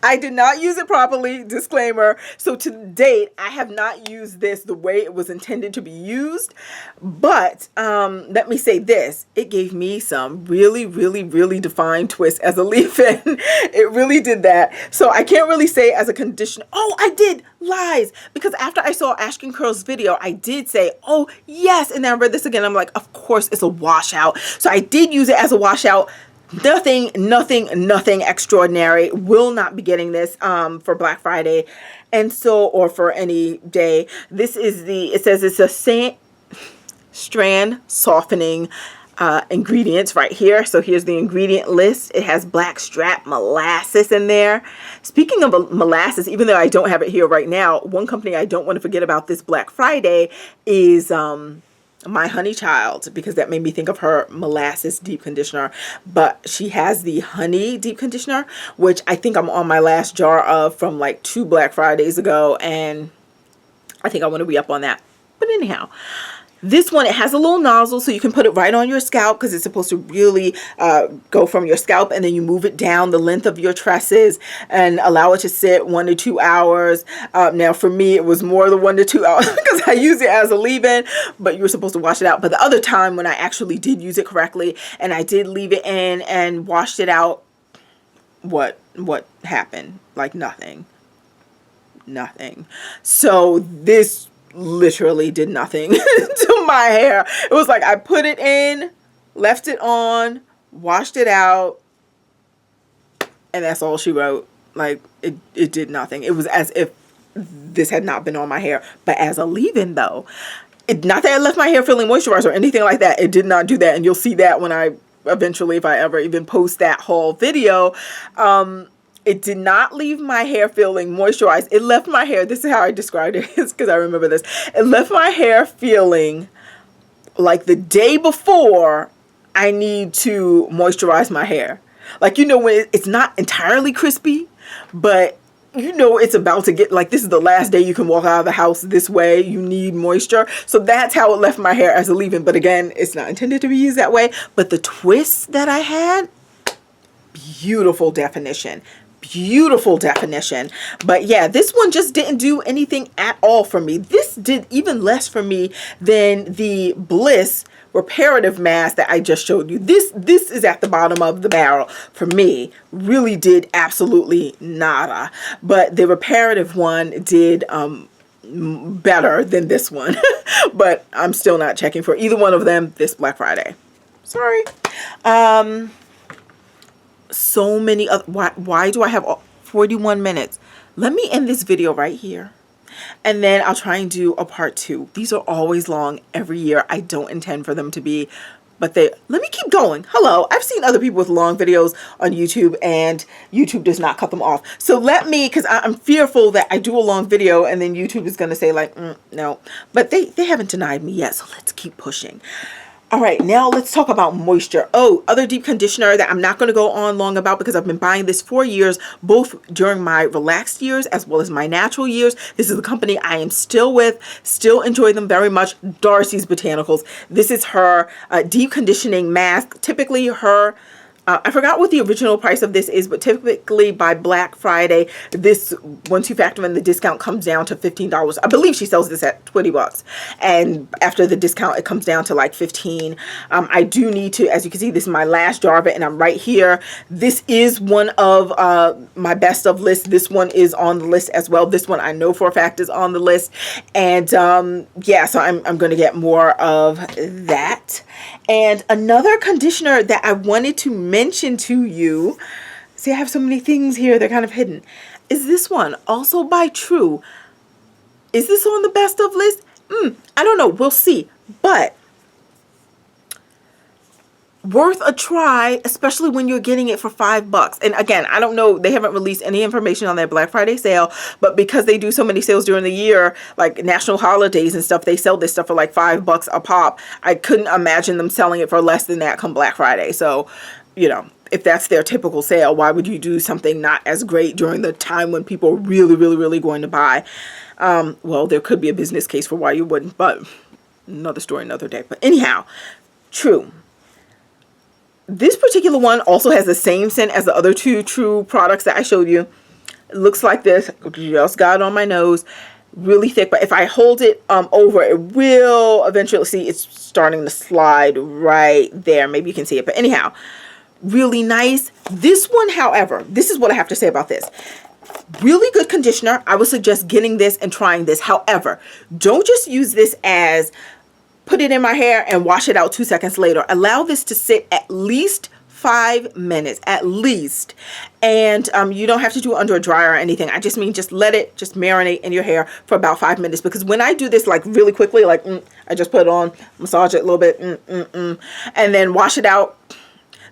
[SPEAKER 1] I did not use it properly, disclaimer. So to date, I have not used this the way it was intended to be used. But let me say this, it gave me some really, really, really defined twist as a leave-in. It really did that. So I can't really say as a conditioner. Oh, I did, lies. Because after I saw Ashkin Curls video, I did say, oh yes. And then I read this again. I'm like, of course it's a washout. So I did use it as a washout. Nothing extraordinary. Will not be getting this for Black Friday, and so, or for any day. This is it says it's a strand softening ingredients right here. So here's the ingredient list. It has blackstrap molasses in there. Speaking of molasses, even though I don't have it here right now, one company I don't want to forget about this Black Friday is My Honey Child, because that made me think of her molasses deep conditioner. But she has the honey deep conditioner, which I think I'm on my last jar of from like 2 Black Fridays ago, and I think I want to re-up on that. But anyhow, this one, it has a little nozzle, so you can put it right on your scalp, because it's supposed to really go from your scalp, and then you move it down the length of your tresses and allow it to sit 1 to 2 hours. Now for me, it was more than 1 to 2 hours because I use it as a leave-in, but you're supposed to wash it out. But the other time when I actually did use it correctly and I did leave it in and washed it out, what happened? Like nothing. So this literally did nothing to my hair. It was like I put it in, left it on, washed it out, and that's all she wrote. Like it did nothing. It was as if this had not been on my hair. But as a leave-in though, not that it left my hair feeling moisturized or anything like that. It did not do that, and you'll see that when I eventually, if I ever even post that whole video. It did not leave my hair feeling moisturized. It left my hair, this is how I described it, it's because I remember this. It left my hair feeling like the day before I need to moisturize my hair. Like, you know, when it's not entirely crispy, but you know it's about to get, like, this is the last day you can walk out of the house this way. You need moisture. So that's how it left my hair as a leave-in. But again, it's not intended to be used that way. But the twists that I had, beautiful definition. But yeah, this one just didn't do anything at all for me. This did even less for me than the Bliss reparative mask that I just showed you. This is at the bottom of the barrel for me. Really did absolutely nada. But the reparative one did better than this one. But I'm still not checking for either one of them this Black Friday. Sorry. So many other, why do I have 41 minutes? Let me end this video right here, and then I'll try and do a part 2. These are always long every year. I don't intend for them to be, but let me keep going. Hello, I've seen other people with long videos on YouTube, and YouTube does not cut them off. So let me, because I'm fearful that I do a long video and then YouTube is going to say like, no, but they haven't denied me yet. So let's keep pushing. All right, now let's talk about moisture. Oh, other deep conditioner that I'm not going to go on long about because I've been buying this for years, both during my relaxed years as well as my natural years. This is the company I am still with, still enjoy them very much, Darcy's Botanicals. This is her deep conditioning mask. Typically her, I forgot what the original price of this is, but typically by Black Friday, this, once you factor in the discount, comes down to $15. I believe she sells this at 20 bucks. And after the discount, it comes down to like 15. I do need to, as you can see, this is my last jar of it, and I'm right here. This is one of my best of lists. This one is on the list as well. This one I know for a fact is on the list. And yeah, so I'm going to get more of that. And another conditioner that I wanted to mention to you, see, I have so many things here, they're kind of hidden, is this one, also by True. Is this on the best of list? I don't know, we'll see, but worth a try, especially when you're getting it for $5. And again, I don't know, they haven't released any information on their Black Friday sale, but because they do so many sales during the year, like national holidays and stuff, they sell this stuff for like $5 a pop. I couldn't imagine them selling it for less than that come Black Friday. So, you know, if that's their typical sale, why would you do something not as great during the time when people are really going to buy? Well, there could be a business case for why you wouldn't, but another story, another day. But anyhow, True. This particular one also has the same scent as the other two True products that I showed you. It looks like this. Just got it on my nose. Really thick, but if I hold it over, it will eventually, see, it's starting to slide right there. Maybe you can see it, but anyhow, really nice. This one, however, this is what I have to say about this. Really good conditioner. I would suggest getting this and trying this. However, don't just use this as put it in my hair and wash it out 2 seconds later. Allow this to sit at least 5 minutes at least. And you don't have to do it under a dryer or anything. I just mean just let it just marinate in your hair for about 5 minutes, because when I do this like really quickly, like I just put it on, massage it a little bit, and then wash it out,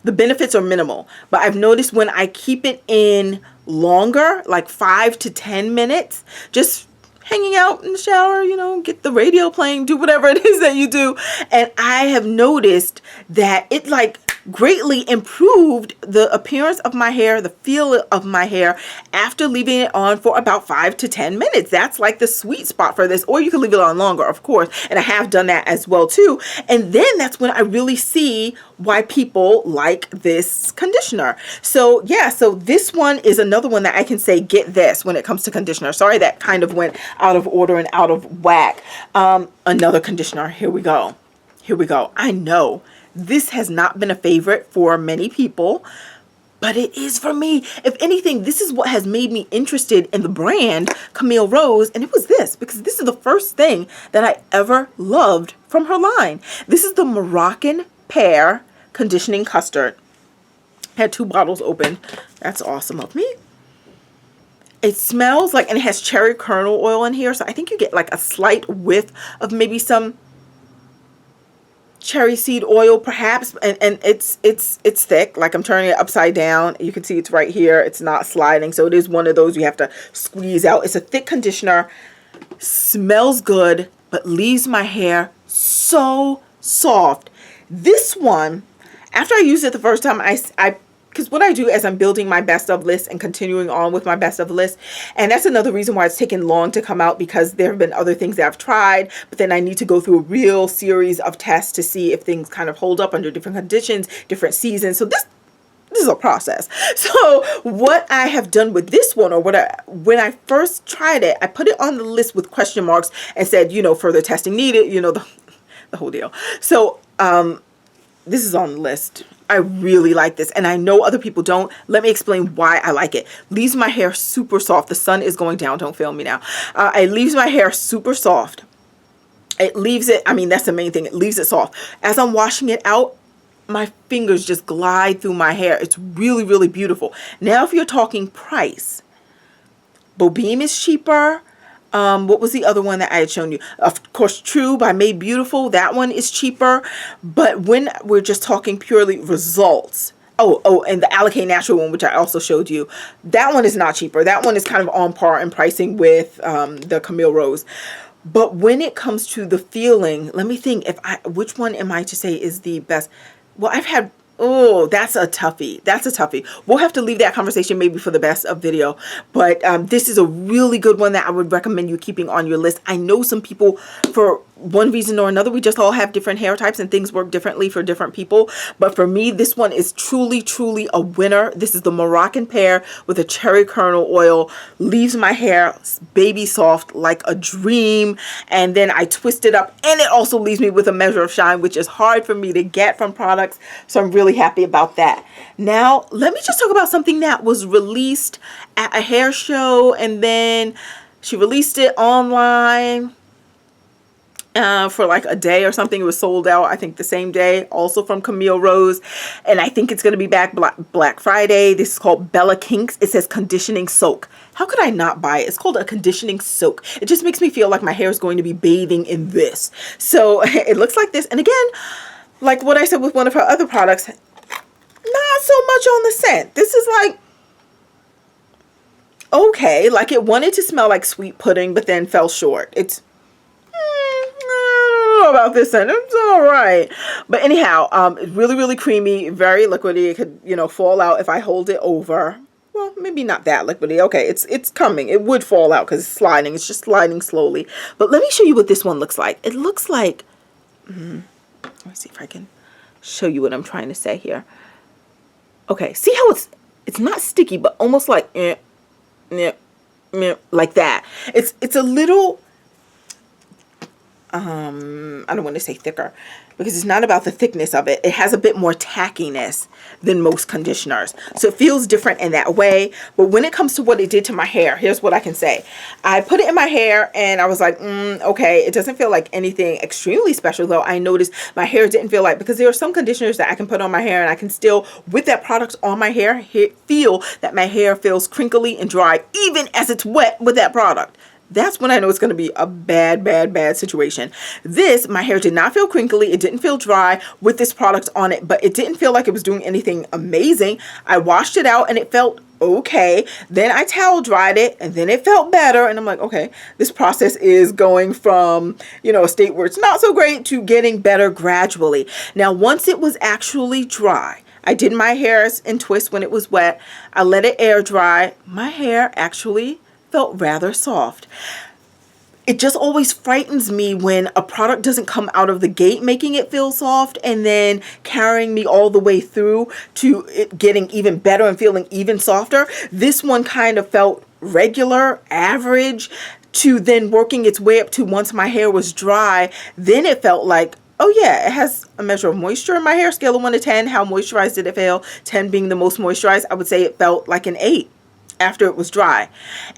[SPEAKER 1] the benefits are minimal. But I've noticed when I keep it in longer, like 5 to 10 minutes, just hanging out in the shower, you know, get the radio playing, do whatever it is that you do. And I have noticed that it like greatly improved the appearance of my hair, the feel of my hair after leaving it on for about 5 to 10 minutes. That's like the sweet spot for this. Or you can leave it on longer, of course. And I have done that as well too. And then that's when I really see why people like this conditioner. So yeah, so this one is another one that I can say get this when it comes to conditioner. Sorry, that kind of went out of order and out of whack. Another conditioner. Here we go. Here we go. I know this has not been a favorite for many people, but it is for me. If anything, this is what has made me interested in the brand Camille Rose, and it was this, because this is the first thing that I ever loved from her line. This is the Moroccan Pear Conditioning Custard. Had 2 bottles open. That's awesome of me. It smells like, and it has cherry kernel oil in here, so I think you get like a slight whiff of maybe some cherry seed oil perhaps, and it's thick. Like I'm turning it upside down. You can see it's right here. It's not sliding, so it is one of those you have to squeeze out. It's a thick conditioner, smells good, but leaves my hair so soft. This one, after I used it the first time, because what I do as I'm building my best of list and continuing on with my best of list, and that's another reason why it's taken long to come out, because there have been other things that I've tried, but then I need to go through a real series of tests to see if things kind of hold up under different conditions, different seasons. So this is a process. So what I have done with this one, or when I first tried it, I put it on the list with question marks and said, you know, further testing needed, you know, the whole deal. So this is on the list. I really like this, and I know other people don't. Let me explain why I like it. Leaves my hair super soft. The sun is going down. Don't film me now. It leaves my hair super soft. It leaves it, I mean, that's the main thing. It leaves it soft. As I'm washing it out, my fingers just glide through my hair. It's really, really beautiful. Now, if you're talking price, Bobeam is cheaper. What was the other one that I had shown you? Of course, True by Made Beautiful. That one is cheaper. But when we're just talking purely results, and the Alicate Natural one, which I also showed you, that one is not cheaper. That one is kind of on par in pricing with the Camille Rose. But when it comes to the feeling, let me think which one am I to say is the best? Well, I've had, oh, that's a toughie. That's a toughie. We'll have to leave that conversation maybe for the best of video. But this is a really good one that I would recommend you keeping on your list. I know some people, for one reason or another, we just all have different hair types and things work differently for different people. But for me, this one is truly, truly a winner. This is the Moroccan Pear with a cherry kernel oil. Leaves my hair baby soft like a dream. And then I twist it up, and it also leaves me with a measure of shine, which is hard for me to get from products. So I'm really happy about that. Now, let me just talk about something that was released at a hair show, and then she released it online for like a day or something. It was sold out, I think, the same day, also from Camille Rose, and I think it's going to be back Black Friday. This is called Bella Kinks. It says conditioning soak. How could I not buy it? It's called a conditioning soak. It just makes me feel like my hair is going to be bathing in this. So it looks like this, and again, like what I said with one of her other products, not so much on the scent. This is like, okay, like it wanted to smell like sweet pudding, but then fell short. It's, I don't know about this scent. It's all right. But anyhow, it's really, really creamy, very liquidy. It could, you know, fall out if I hold it over. Well, maybe not that liquidy. Okay, it's coming. It would fall out because it's sliding. It's just sliding slowly. But let me show you what this one looks like. It looks like, let me see if I can show you what I'm trying to say here. Okay, see how it's not sticky, but almost like like that. It's a little, I don't want to say thicker, because it's not about the thickness of it. It has a bit more tackiness than most conditioners. So it feels different in that way. But when it comes to what it did to my hair, here's what I can say. I put it in my hair and I was like, okay, it doesn't feel like anything extremely special, though. I noticed my hair didn't feel like, because there are some conditioners that I can put on my hair and I can still, with that product on my hair, feel that my hair feels crinkly and dry, even as it's wet with that product. That's when I know it's going to be a bad, bad, bad situation. This, my hair did not feel crinkly. It didn't feel dry with this product on it, but it didn't feel like it was doing anything amazing. I washed it out and it felt okay. Then I towel dried it and then it felt better. And I'm like, okay, this process is going from, you know, a state where it's not so great to getting better gradually. Now, once it was actually dry, I did my hair in twists when it was wet. I let it air dry. My hair actually felt rather soft. It just always frightens me when a product doesn't come out of the gate making it feel soft and then carrying me all the way through to it getting even better and feeling even softer. This one kind of felt regular, average, to then working its way up to, once my hair was dry, then it felt like, oh yeah, it has a measure of moisture in my hair. Scale of 1 to 10, how moisturized did it feel? 10 being the most moisturized, I would say it felt like an 8 after it was dry.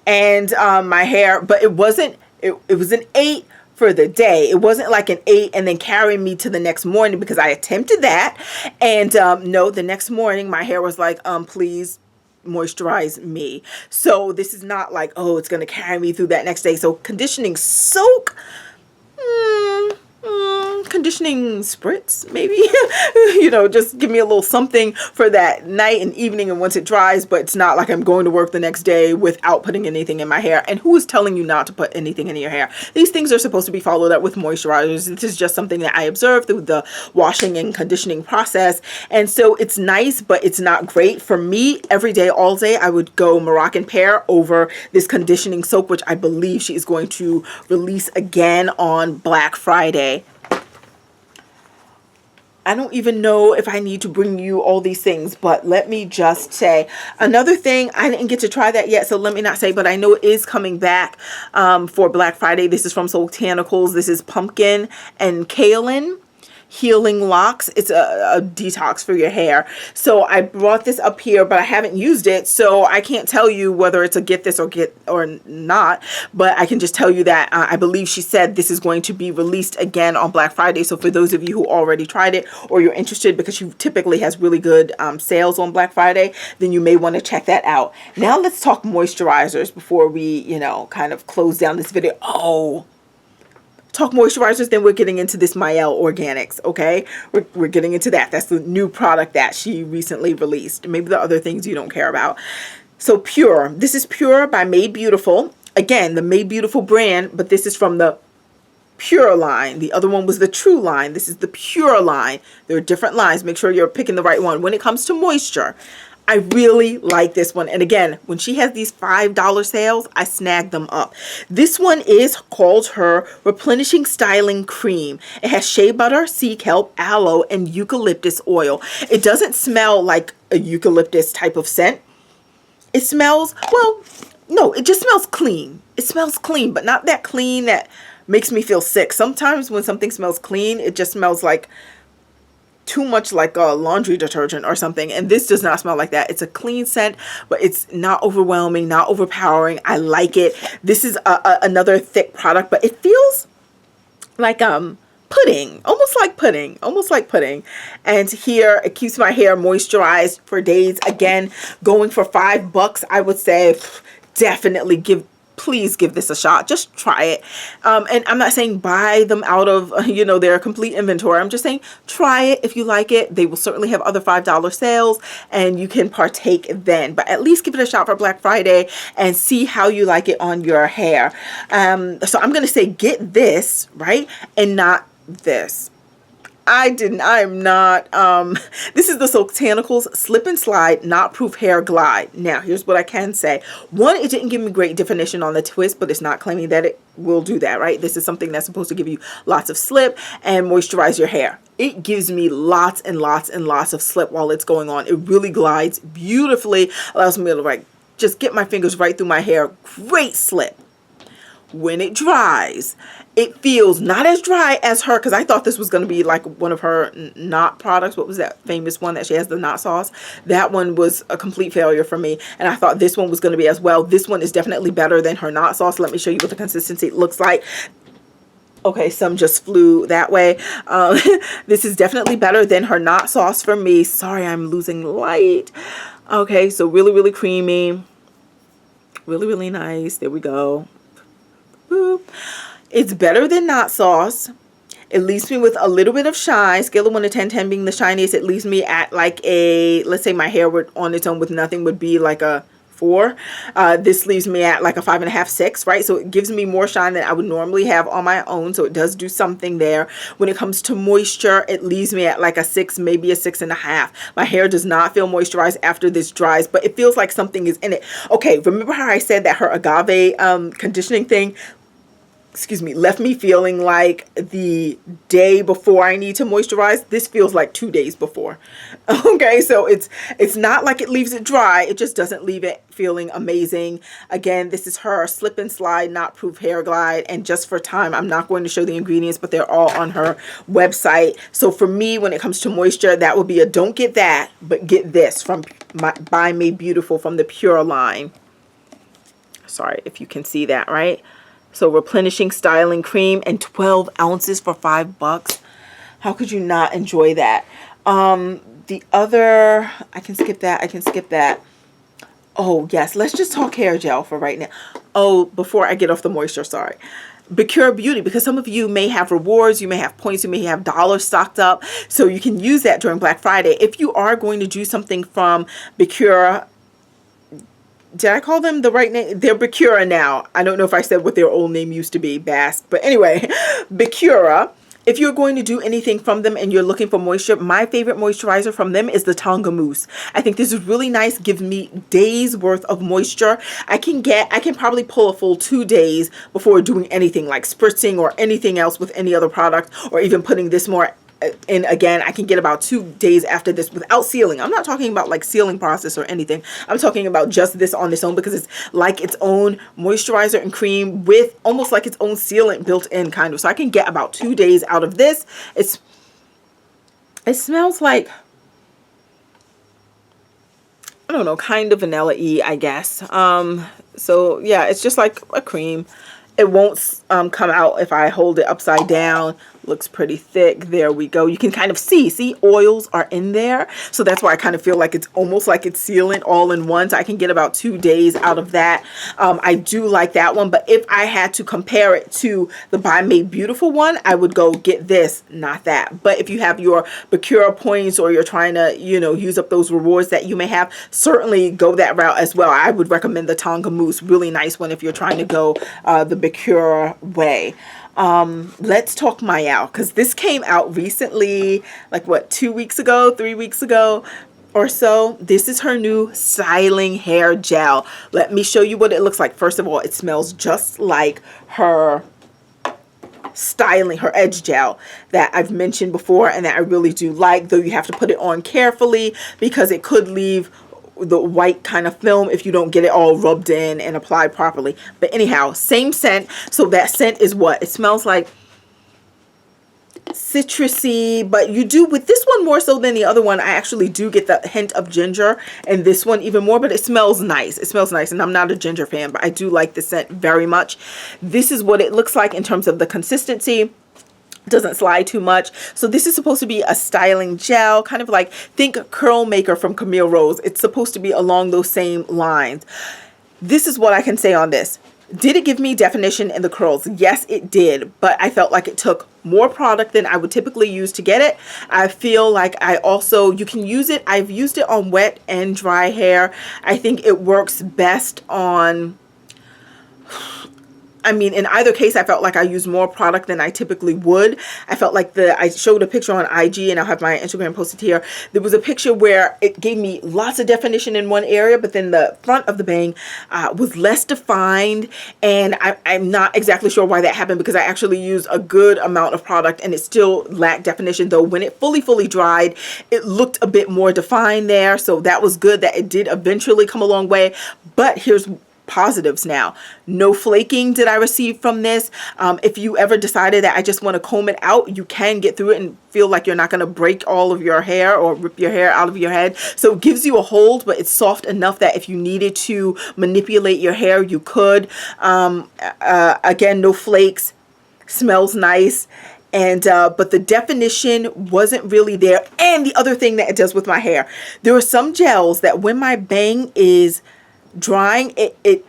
[SPEAKER 1] And my hair, but it wasn't, it was an 8 for the day. It wasn't like an 8 and then carrying me to the next morning, because I attempted that. And no, the next morning my hair was like, please moisturize me. So this is not like, oh, it's going to carry me through that next day. So conditioning soak, conditioning spritz, maybe. You know, just give me a little something for that night and evening and once it dries, but it's not like I'm going to work the next day without putting anything in my hair. And who is telling you not to put anything in your hair? These things are supposed to be followed up with moisturizers. This is just something that I observed through the washing and conditioning process. And so it's nice, but it's not great. For me, every day, all day, I would go Moroccan Pear over this conditioning soap, which I believe she is going to release again on Black Friday. I don't even know if I need to bring you all these things, but let me just say another thing. I didn't get to try that yet, so let me not say, but I know it is coming back for Black Friday. This is from Soultanicals. This is pumpkin and kaolin healing locks. It's a detox for your hair. So I brought this up here, but I haven't used it, so I can't tell you whether it's a get this or not, but I can just tell you that I believe she said this is going to be released again on Black Friday. So for those of you who already tried it or you're interested, because she typically has really good sales on Black Friday, then you may want to check that out. Now let's talk moisturizers before we, you know, kind of close down this video. Talk moisturizers, then we're getting into this Mielle Organics, okay? We're getting into that. That's the new product that she recently released. Maybe the other things you don't care about. So Pure. This is Pure by Made Beautiful. Again, the Made Beautiful brand, but this is from the Pure line. The other one was the True line. This is the Pure line. There are different lines. Make sure you're picking the right one. When it comes to moisture, I really like this one. And again, when she has these $5 sales, I snag them up. This one is called her Replenishing Styling Cream. It has shea butter, sea kelp, aloe, and eucalyptus oil. It doesn't smell like a eucalyptus type of scent. It smells, well, no, it just smells clean. It smells clean, but not that clean that makes me feel sick. Sometimes when something smells clean, it just smells like too much like a laundry detergent or something, and this does not smell like that. It's a clean scent, but it's not overwhelming, not overpowering. I like it. This is another thick product, but it feels like pudding, almost like pudding. And here it keeps my hair moisturized for days. Again, going for $5, I would say definitely please give this a shot. Just try it. And I'm not saying buy them out of, you know, their complete inventory. I'm just saying try it. If you like it, they will certainly have other $5 sales and you can partake then. But at least give it a shot for Black Friday and see how you like it on your hair. So I'm going to say get this, right? And not this. I'm not, this is the Soultanicals Slip and Slide Knot Proof Hair Glide. Now, here's what I can say. One, it didn't give me great definition on the twist, but it's not claiming that it will do that, right? This is something that's supposed to give you lots of slip and moisturize your hair. It gives me lots and lots and lots of slip while it's going on. It really glides beautifully, allows me to like just get my fingers right through my hair. Great slip. when it dries, it feels not as dry as her, because I thought this was going to be like one of her knot products. What was that famous one that she has, the knot sauce? That one was a complete failure for me, and I thought this one was going to be as well. This one is definitely better than her knot sauce. Let me show you what the consistency looks like. Okay, some just flew that way. This is definitely better than her knot sauce for me. Sorry, I'm losing light. Okay, so really, really creamy. Really, really nice. There we go. Boop. It's better than knot sauce. It leaves me with a little bit of shine. Scale of 1 to 10, 10 being the shiniest. It leaves me at like a, let's say my hair would on its own with nothing would be like a 4. This leaves me at like a 5.5, 6, right? So it gives me more shine than I would normally have on my own. So it does do something there. When it comes to moisture, it leaves me at like a 6, maybe a 6.5. My hair does not feel moisturized after this dries, but it feels like something is in it. Okay, remember how I said that her agave conditioning thing, excuse me, left me feeling like the day before I need to moisturize? This feels like 2 days before. Okay, so it's not like it leaves it dry. It just doesn't leave it feeling amazing. Again, this is her Slip and Slide Knot Proof Hair Glide, and just for time, I'm not going to show the ingredients, but they're all on her website. So for me, when it comes to moisture, that would be a don't get that, but get this from by Made Beautiful from the Pure line. Sorry if you can see that, right? So replenishing styling cream, and 12 ounces for $5. How could you not enjoy that? The other, I can skip that. I can skip that. Oh yes, let's just talk hair gel for right now. Oh, before I get off the moisture, sorry. Becure Beauty, because some of you may have rewards, you may have points, you may have dollars stocked up, so you can use that during Black Friday. If you are going to do something from Becure, did I call them the right name? They're Becura now. I don't know if I said what their old name used to be, Bast. But anyway, Becura. If you're going to do anything from them and you're looking for moisture, my favorite moisturizer from them is the Tonga Mousse. I think this is really nice. Gives me days worth of moisture. I can probably pull a full 2 days before doing anything like spritzing or anything else with any other product, or even putting this more. And again, I can get about 2 days after this without sealing. I'm not talking about like sealing process or anything. I'm talking about just this on its own, because it's like its own moisturizer and cream with almost like its own sealant built in, kind of. So I can get about 2 days out of this. It smells like, I don't know, kind of vanilla-y, I guess. So yeah, it's just like a cream. It won't come out if I hold it upside down. Looks pretty thick. There we go. You can kind of see oils are in there. So that's why I kind of feel like it's almost like it's sealant all in one. So I can get about 2 days out of that. I do like that one. But if I had to compare it to the By Made Beautiful one, I would go get this, not that. But if you have your Becura points, or you're trying to, you know, use up those rewards that you may have, certainly go that route as well. I would recommend the Tonga Mousse. Really nice one if you're trying to go the Becura way. Let's talk Mayao, because this came out recently, like what, 2 weeks ago, 3 weeks ago or so. This is her new styling hair gel. Let me show you what it looks like. First of all, it smells just like her styling, her edge gel that I've mentioned before and that I really do like, though you have to put it on carefully because it could leave the white kind of film if you don't get it all rubbed in and applied properly. But anyhow, same scent. So that scent is what? It smells like citrusy, but you do with this one more so than the other one. I actually do get the hint of ginger, and this one even more, but it smells nice. It smells nice, and I'm not a ginger fan, but I do like the scent very much. This is what it looks like in terms of the consistency. Doesn't slide too much. So this is supposed to be a styling gel, kind of like, think Curl Maker from Camille Rose. It's supposed to be along those same lines. This is what I can say on this. Did it give me definition in the curls? Yes, it did, but I felt like it took more product than I would typically use to get it. I feel like you can use it. I've used it on wet and dry hair. I think it works best on, I mean, in either case, I felt like I used more product than I typically would. I felt like I showed a picture on IG, and I'll have my Instagram posted here. There was a picture where it gave me lots of definition in one area, but then the front of the bang was less defined, and I'm not exactly sure why that happened, because I actually used a good amount of product and it still lacked definition, though when it fully dried, it looked a bit more defined there. So that was good that it did eventually come a long way. But here's positives now. No flaking did I receive from this. If you ever decided that I just want to comb it out, you can get through it and feel like you're not going to break all of your hair or rip your hair out of your head. So it gives you a hold, but it's soft enough that if you needed to manipulate your hair, you could. Again, no flakes, smells nice. And but the definition wasn't really there. And the other thing that it does with my hair, there are some gels that when my bang is drying, it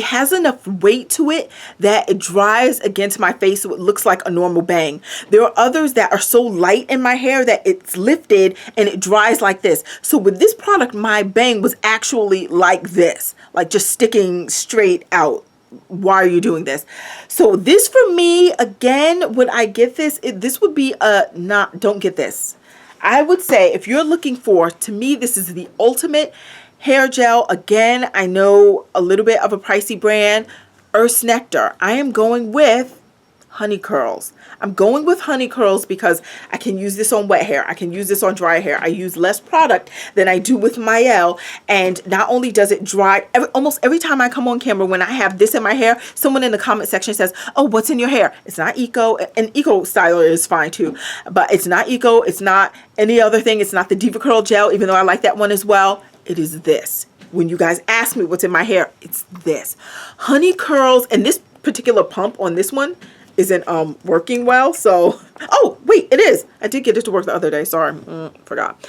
[SPEAKER 1] has enough weight to it that it dries against my face so it looks like a normal bang. There are others that are so light in my hair that it's lifted and it dries like this. So with this product, my bang was actually like this, like just sticking straight out. Why are you doing this? So this for me, again, would I get this? This would be don't get this. I would say if you're looking for, to me, this is the ultimate hair gel. Again, I know a little bit of a pricey brand, Earth's Nectar. I am going with Honey Curls. I'm going with Honey Curls because I can use this on wet hair. I can use this on dry hair. I use less product than I do with Mielle. And not only does it dry, almost every time I come on camera, when I have this in my hair, someone in the comment section says, oh, what's in your hair? It's not Eco. And Eco Styler is fine too. But it's not Eco. It's not any other thing. It's not the Diva Curl Gel, even though I like that one as well. It is this. When you guys ask me what's in my hair, it's this. Honey Curls, and this particular pump on this one isn't working well. So, oh, wait, it is. I did get it to work the other day. Sorry, forgot.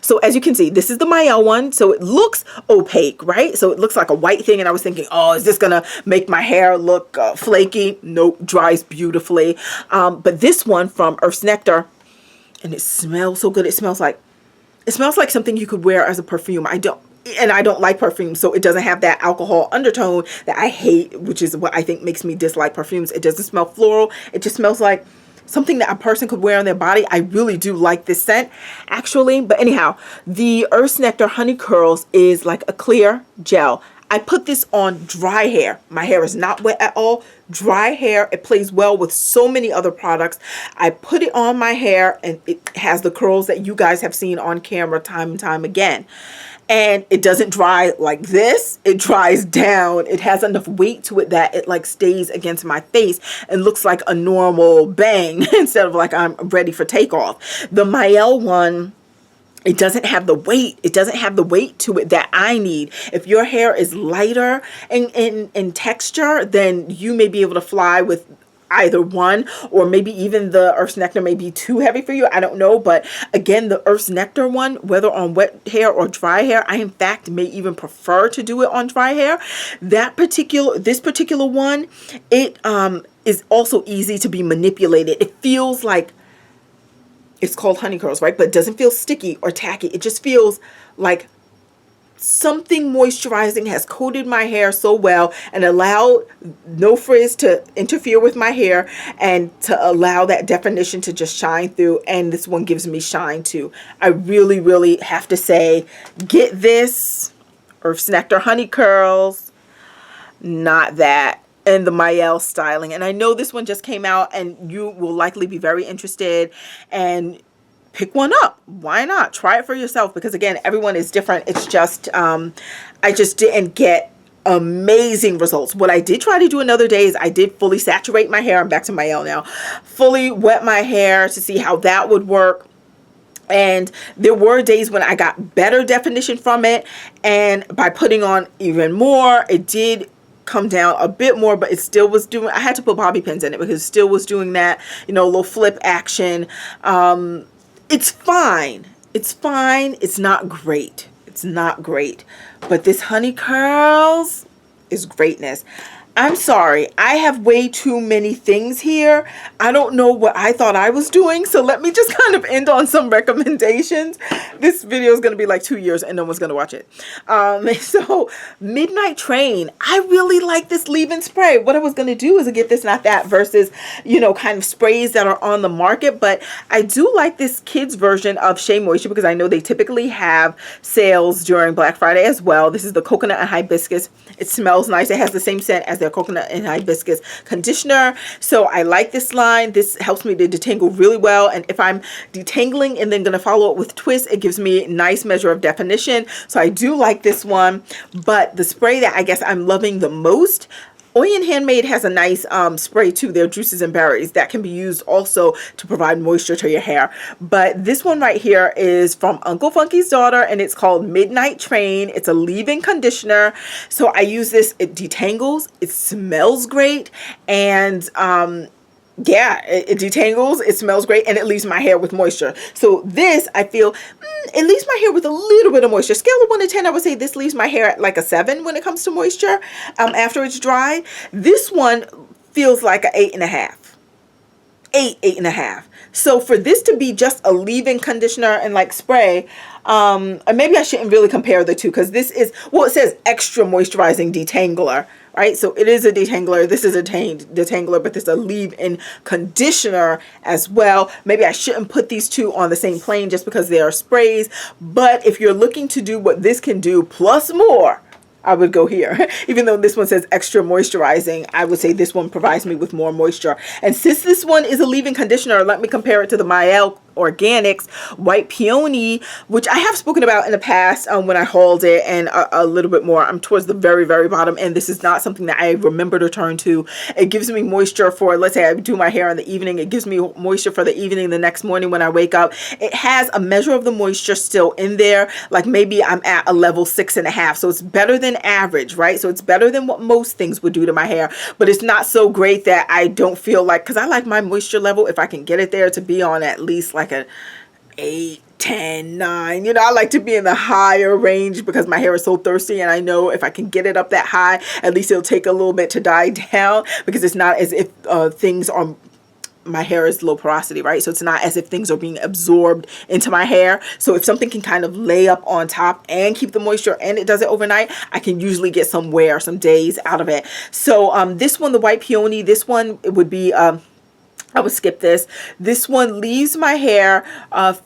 [SPEAKER 1] So as you can see, this is the Mielle one. So it looks opaque, right? So it looks like a white thing. And I was thinking, oh, is this going to make my hair look flaky? Nope, dries beautifully. But this one from Earth's Nectar, and it smells so good. It smells like something you could wear as a perfume. I don't like perfume, so it doesn't have that alcohol undertone that I hate, which is what I think makes me dislike perfumes. It doesn't smell floral. It just smells like something that a person could wear on their body. I really do like this scent, actually. But anyhow, the Earth's Nectar Honey Curls is like a clear gel. I put this on dry hair. My hair is not wet at all. Dry hair. It plays well with so many other products. I put it on my hair and it has the curls that you guys have seen on camera time and time again. And it doesn't dry like this. It dries down. It has enough weight to it that it like stays against my face and looks like a normal bang instead of like I'm ready for takeoff. The Mielle one, it doesn't have the weight. It doesn't have the weight to it that I need. If your hair is lighter in texture, then you may be able to fly with either one, or maybe even the Earth's Nectar may be too heavy for you. I don't know. But again, the Earth's Nectar one, whether on wet hair or dry hair, I in fact may even prefer to do it on dry hair. This particular one, it is also easy to be manipulated. It feels like, it's called Honey Curls, right? But it doesn't feel sticky or tacky. It just feels like something moisturizing has coated my hair so well and allowed no frizz to interfere with my hair and to allow that definition to just shine through. And this one gives me shine too. I really, really have to say, get this Earth's Nectar Honey Curls, not that. And the Mielle styling. And I know this one just came out and you will likely be very interested and pick one up. Why not? Try it for yourself, because again, everyone is different. It's just, I just didn't get amazing results. What I did try to do another day is I did fully saturate my hair. I'm back to Mielle now. Fully wet my hair to see how that would work. And there were days when I got better definition from it. And by putting on even more, it did come down a bit more, but it still was doing, I had to put bobby pins in it because it still was doing that, you know, little flip action. It's fine. It's fine. It's not great. It's not great. But this Honey Curls is greatness. I'm sorry, I have way too many things here. I don't know what I thought I was doing, so let me just kind of end on some recommendations. This video is going to be like 2 years and no one's going to watch it. So Midnight Train, I really like this leave-in spray. What I was going to do is get this Not That versus, you know, kind of sprays that are on the market, but I do like this kids version of Shea Moisture because I know they typically have sales during Black Friday as well. This is the coconut and hibiscus. It smells nice. It has the same scent as their their coconut and hibiscus conditioner. So I like this line. This helps me to detangle really well. And if I'm detangling and then going to follow it with twist, it gives me a nice measure of definition. So I do like this one. But the spray that I guess I'm loving the most, Oyen Handmade has a nice spray too. Their juices and berries that can be used also to provide moisture to your hair. But this one right here is from Uncle Funky's daughter, and it's called Midnight Train. It's a leave-in conditioner. So I use this. It detangles. It smells great, and yeah, it detangles, it smells great, and it leaves my hair with moisture. So this, I feel, it leaves my hair with a little bit of moisture. Scale of 1 to 10, I would say this leaves my hair at like a 7 when it comes to moisture after it's dried. This one feels like an 8.5. 8.5. So for this to be just a leave-in conditioner and like spray, or maybe I shouldn't really compare the two, because this is, well, it says extra moisturizing detangler, right? So it is a detangler. This is a detangler, but this is a leave-in conditioner as well. Maybe I shouldn't put these two on the same plane just because they are sprays. But if you're looking to do what this can do plus more, I would go here. Even though this one says extra moisturizing, I would say this one provides me with more moisture. And since this one is a leave-in conditioner, let me compare it to the Mielle Organics White Peony, which I have spoken about in the past when I hauled it, and a little bit more. I'm towards the very, very bottom, and this is not something that I remember to turn to. It gives me moisture for, let's say I do my hair in the evening, it gives me moisture for the evening the next morning when I wake up. It has a measure of the moisture still in there, like maybe I'm at a level 6.5, so it's better than average, right? So it's better than what most things would do to my hair, but it's not so great that I don't feel like, because I like my moisture level, if I can get it there, to be on at least like a 8, 10, 9. You know, I like to be in the higher range because my hair is so thirsty, and I know if I can get it up that high, at least it'll take a little bit to die down, because it's not as if things are, my hair is low porosity, right? So it's not as if things are being absorbed into my hair. So if something can kind of lay up on top and keep the moisture, and it does it overnight, I can usually get some wear, some days out of it. So this one, the White Peony, this one, it would be I would skip this. This one leaves my hair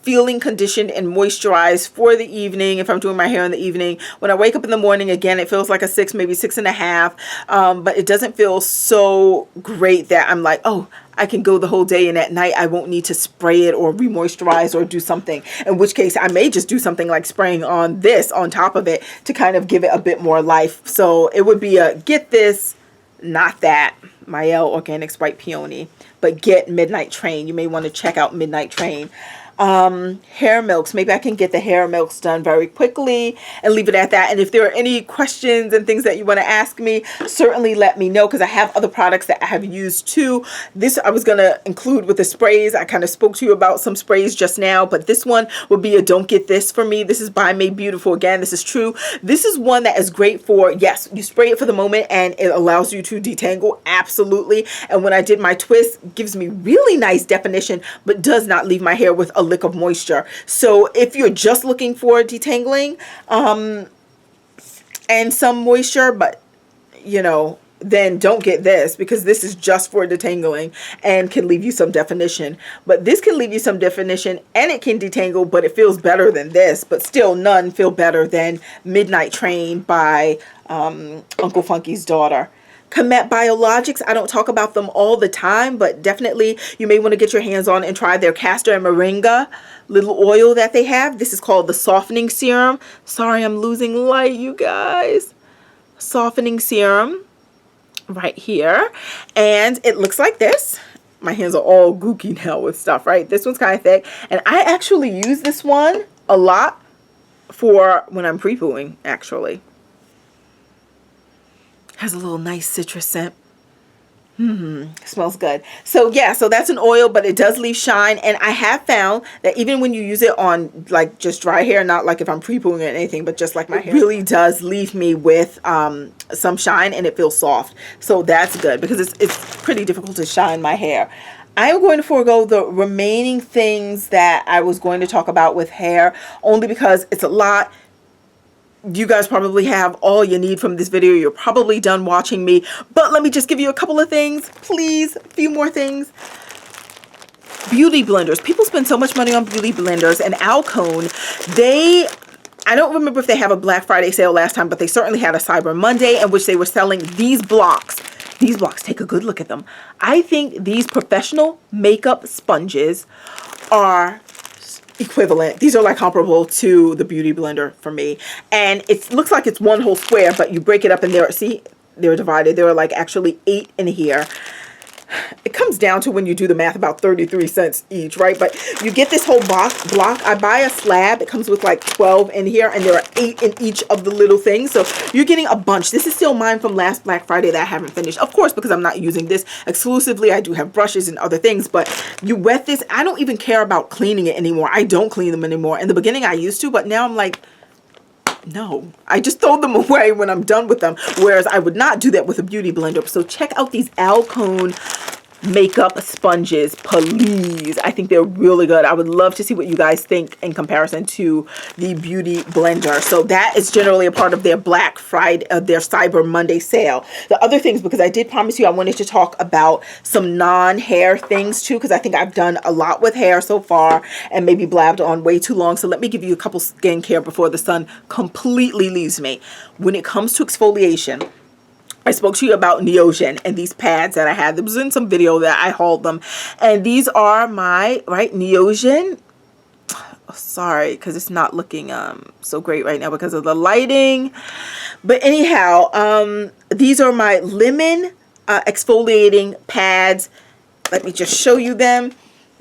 [SPEAKER 1] feeling conditioned and moisturized for the evening if I'm doing my hair in the evening. When I wake up in the morning, again, it feels like a 6, maybe 6.5, but it doesn't feel so great that I'm like, oh, I can go the whole day, and at night I won't need to spray it or re-moisturize or do something, in which case I may just do something like spraying on this on top of it to kind of give it a bit more life. So it would be a get this, not that, Mielle Organics White Peony, but get Midnight Train. You may want to check out Midnight Train. Hair milks. Maybe I can get the hair milks done very quickly and leave it at that. And if there are any questions and things that you want to ask me, certainly let me know, because I have other products that I have used too. This I was going to include with the sprays. I kind of spoke to you about some sprays just now, but this one would be a don't get this for me. This is by Made Beautiful. Again, this is true. This is one that is great for, yes, you spray it for the moment and it allows you to detangle. Absolutely. And when I did my twist, it gives me really nice definition, but does not leave my hair with a lick of moisture. So if you're just looking for detangling and some moisture, but you know, then don't get this, because this is just for detangling and can leave you some definition. But this can leave you some definition and it can detangle, but it feels better than this. But still, none feel better than Midnight Train by Uncle Funky's daughter. Comet Biologics, I don't talk about them all the time, but definitely you may want to get your hands on and try their castor and moringa little oil that they have. This is called the Softening Serum. Sorry, I'm losing light, you guys. Softening Serum right here. And it looks like this. My hands are all gooky now with stuff, right? This one's kind of thick. And I actually use this one a lot for when I'm pre-pooing, actually. Has a little nice citrus scent. Smells good. So yeah, so that's an oil, but it does leave shine. And I have found that even when you use it on like just dry hair, not like if I'm pre-pooing or anything, but just like my hair, it really does leave me with some shine, and it feels soft. So that's good, because it's pretty difficult to shine my hair. I'm going to forego the remaining things that I was going to talk about with hair, only because it's a lot. You guys probably have all you need from this video. You're probably done watching me, but let me just give you a couple of things, please. A few more things. Beauty blenders. People spend so much money on beauty blenders, and Alcone, I don't remember if they have a Black Friday sale last time, but they certainly had a Cyber Monday in which they were selling these blocks. these blocks, take a good look at them. I think these professional makeup sponges are equivalent. These are like comparable to the Beauty Blender for me. And it looks like it's one whole square, but you break it up and there, see, they're divided. There are like actually 8 in here. It comes down to, when you do the math, about 33 cents each, right? But you get this whole block. I buy a slab. It comes with like 12 in here, and there are 8 in each of the little things. So you're getting a bunch. This is still mine from last Black Friday that I haven't finished. Of course, because I'm not using this exclusively. I do have brushes and other things, but you wet this. I don't even care about cleaning it anymore. I don't clean them anymore. In the beginning, I used to, but now I'm like, no, I just throw them away when I'm done with them, whereas I would not do that with a Beauty Blender. So check out these Alcone makeup sponges, please. I think they're really good. I would love to see what you guys think in comparison to the Beauty Blender. So that is generally a part of their Black Friday, their Cyber Monday sale. The other things, because I did promise you I wanted to talk about some non-hair things too, because I think I've done a lot with hair so far and maybe blabbed on way too long. So let me give you a couple skincare before the sun completely leaves me. When it comes to exfoliation, I spoke to you about Neogen and these pads that I had. It was in some video that I hauled them. And these are my, Neogen. Oh, sorry, because it's not looking so great right now because of the lighting. But anyhow, these are my lemon exfoliating pads. Let me just show you them.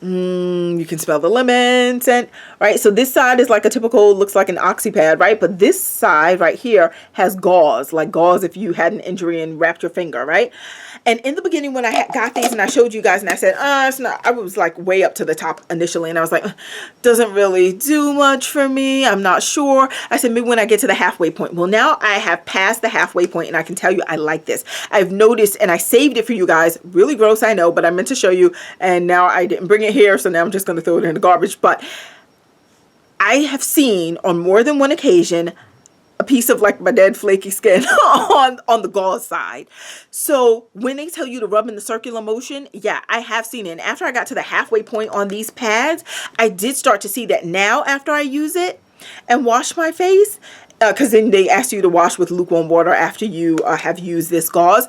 [SPEAKER 1] You can smell the lemon scent, right? So this side is like a typical, looks like an oxy pad, right? But this side right here has gauze, like gauze if you had an injury and wrapped your finger, right? And in the beginning when I got these and I showed you guys and I said, it's not, I was like way up to the top initially and I was like, doesn't really do much for me. I'm not sure. I said, maybe when I get to the halfway point. Well, now I have passed the halfway point and I can tell you I like this. I've noticed, and I saved it for you guys. Really gross, I know, but I meant to show you, and now I didn't bring it here, so now I'm just going to throw it in the garbage. But I have seen on more than one occasion a piece of like my dead flaky skin on the gauze side. So when they tell you to rub in the circular motion, yeah, I have seen it. And after I got to the halfway point on these pads, I did start to see that now after I use it and wash my face, because then they ask you to wash with lukewarm water after you have used this gauze,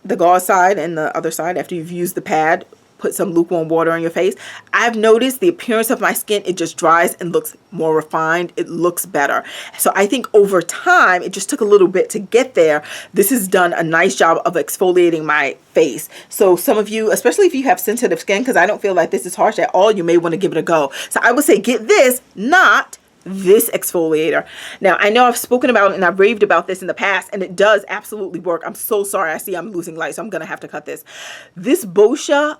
[SPEAKER 1] the gauze side and the other side after you've used the pad. Put some lukewarm water on your face. I've noticed the appearance of my skin, it just dries and looks more refined. It looks better. So I think over time, it just took a little bit to get there. This has done a nice job of exfoliating my face. So some of you, especially if you have sensitive skin, because I don't feel like this is harsh at all, you may want to give it a go. So I would say get this, not this exfoliator. Now, I know I've spoken about it and I've raved about this in the past, and it does absolutely work. I'm so sorry. I see I'm losing light, so I'm going to have to cut this. This Boscia,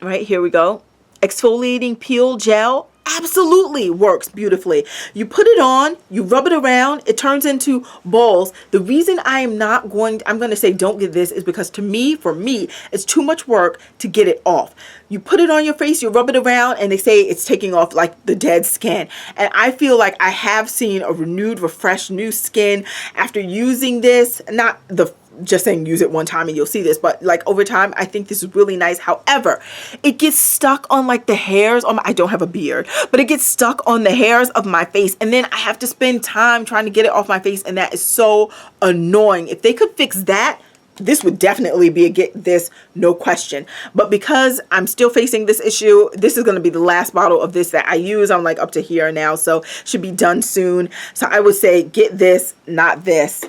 [SPEAKER 1] right, here we go, exfoliating peel gel absolutely works beautifully. You put it on, you rub it around, it turns into balls. The reason I'm going to say don't get this is because for me, it's too much work to get it off. You put it on your face, you rub it around, and they say it's taking off like the dead skin. And I feel like I have seen a renewed, refreshed, new skin after using this. Not the just saying use it one time and you'll see this, but like over time, I think this is really nice. However, it gets stuck on like the hairs on I don't have a beard, but it gets stuck on the hairs of my face, and then I have to spend time trying to get it off my face, and that is so annoying. If they could fix that, this would definitely be a get this, no question. But because I'm still facing this issue, this is going to be the last bottle of this that I use. I'm like up to here now, so should be done soon. So I would say get this, not this.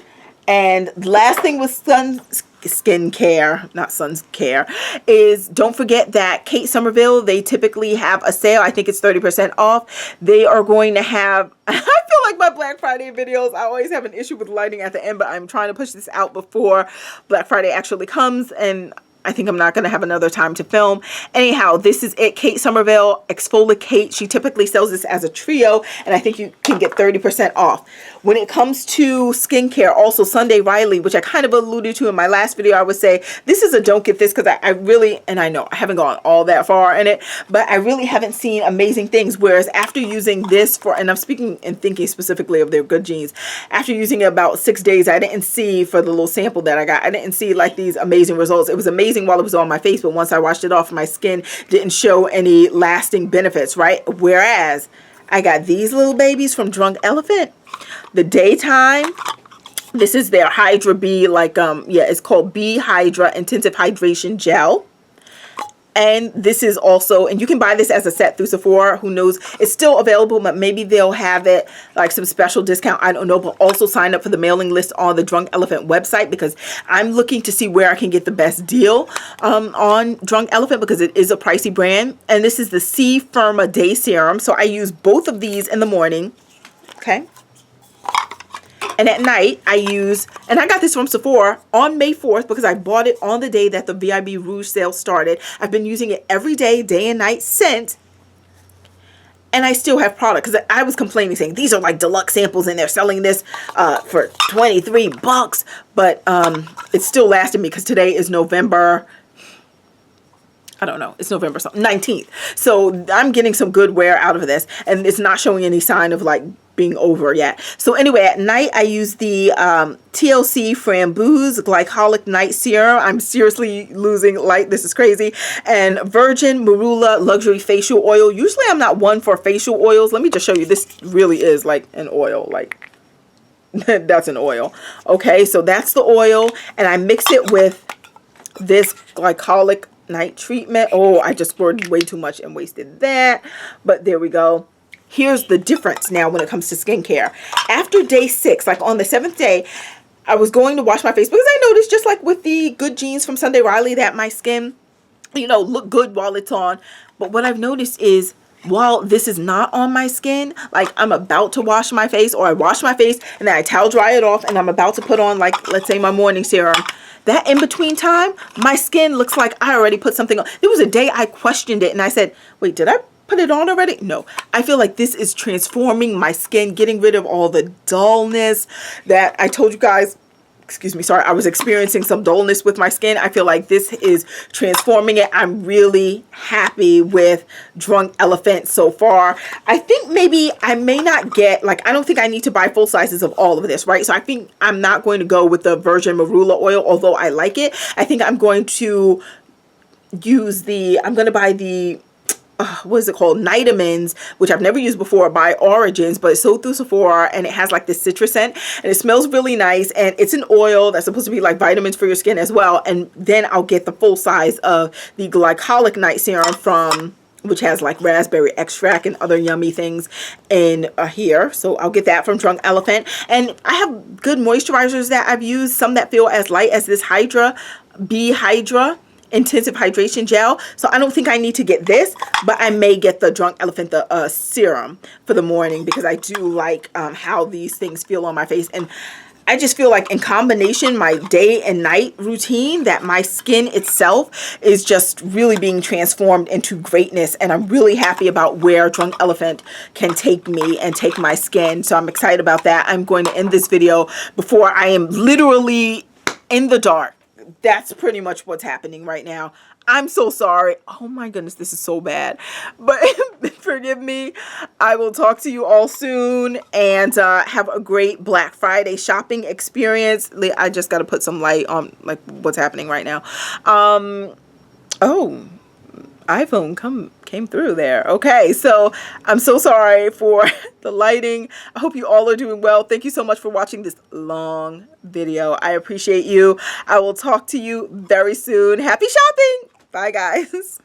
[SPEAKER 1] And the last thing with skincare, not sun's care, is don't forget that Kate Somerville, they typically have a sale. I think it's 30% off. They are going to have, I feel like my Black Friday videos, I always have an issue with lighting at the end, but I'm trying to push this out before Black Friday actually comes, and I think I'm not going to have another time to film. Anyhow, this is it. Kate Somerville Exfoliate. She typically sells this as a trio, and I think you can get 30% off. When it comes to skincare, also Sunday Riley, which I kind of alluded to in my last video, I would say this is a don't get this, because I really, and I know I haven't gone all that far in it, but I really haven't seen amazing things. Whereas after using this for, and I'm speaking and thinking specifically of their Good Genes, after using it about 6 days, I didn't see, for the little sample that I got, I didn't see like these amazing results. It was amazing while it was on my face, but once I washed it off, my skin didn't show any lasting benefits, right? Whereas I got these little babies from Drunk Elephant, the daytime This is their Hydra B, like, yeah, it's called B Hydra Intensive Hydration Gel. And this is also, and you can buy this as a set through Sephora. Who knows? It's still available, but maybe they'll have it like some special discount. I don't know. But also sign up for the mailing list on the Drunk Elephant website, because I'm looking to see where I can get the best deal on Drunk Elephant, because it is a pricey brand. And this is the C Firma Day Serum. So I use both of these in the morning. Okay. And at night, I use, and I got this from Sephora on May 4th because I bought it on the day that the VIB Rouge sale started. I've been using it every day, day and night since. And I still have product, because I was complaining saying these are like deluxe samples and they're selling this for $23. But it's still lasting me, because today is November, I don't know, it's November something, 19th. So I'm getting some good wear out of this, and it's not showing any sign of like being over yet. So anyway, at night I use the TLC Framboos Glycolic Night Serum. I'm seriously losing light. This is crazy. And Virgin Marula Luxury Facial Oil. Usually I'm not one for facial oils. Let me just show you. This really is like an oil. Like, that's an oil. Okay, so that's the oil. And I mix it with this glycolic night treatment. Oh, I just scored way too much and wasted that. But there we go. Here's the difference now when it comes to skincare. After day 6, like on the 7th day, I was going to wash my face, because I noticed, just like with the Good Genes from Sunday Riley, that my skin, you know, look good while it's on. But what I've noticed is, while this is not on my skin, like I'm about to wash my face, or I wash my face and then I towel dry it off and I'm about to put on, like, let's say my morning serum, that in between time, my skin looks like I already put something on. There was a day I questioned it and I said, wait, did I put it on already? No. I feel like this is transforming my skin, getting rid of all the dullness that I told you guys. Excuse me, sorry, I was experiencing some dullness with my skin. I feel like this is transforming it. I'm really happy with Drunk Elephant so far. I think maybe I may not get, like, I don't think I need to buy full sizes of all of this, right? So I think I'm not going to go with the Virgin Marula oil, although I like it. I think I'm going to use I'm going to buy the what is it called? Nitamins, which I've never used before, by Origins, but it's sold through Sephora, and it has like this citrus scent, and it smells really nice, and it's an oil that's supposed to be like vitamins for your skin as well. And then I'll get the full size of the Glycolic Night Serum from, which has like raspberry extract and other yummy things in here. So I'll get that from Drunk Elephant. And I have good moisturizers that I've used, some that feel as light as this Hydra B Hydra Intensive Hydration Gel. So I don't think I need to get this, but I may get the Drunk Elephant, the serum for the morning, because I do like how these things feel on my face. And I just feel like in combination, my day and night routine, that my skin itself is just really being transformed into greatness. And I'm really happy about where Drunk Elephant can take me and take my skin. So I'm excited about that. I'm going to end this video before I am literally in the dark. That's pretty much what's happening right now. I'm so sorry. Oh my goodness, this is so bad. But forgive me. I will talk to you all soon, and have a great Black Friday shopping experience. I just got to put some light on like what's happening right now. Oh, iPhone came through there. Okay, so I'm so sorry for the lighting. I hope you all are doing well. Thank you so much for watching this long video. I appreciate you. I will talk to you very soon. Happy shopping. Bye, guys.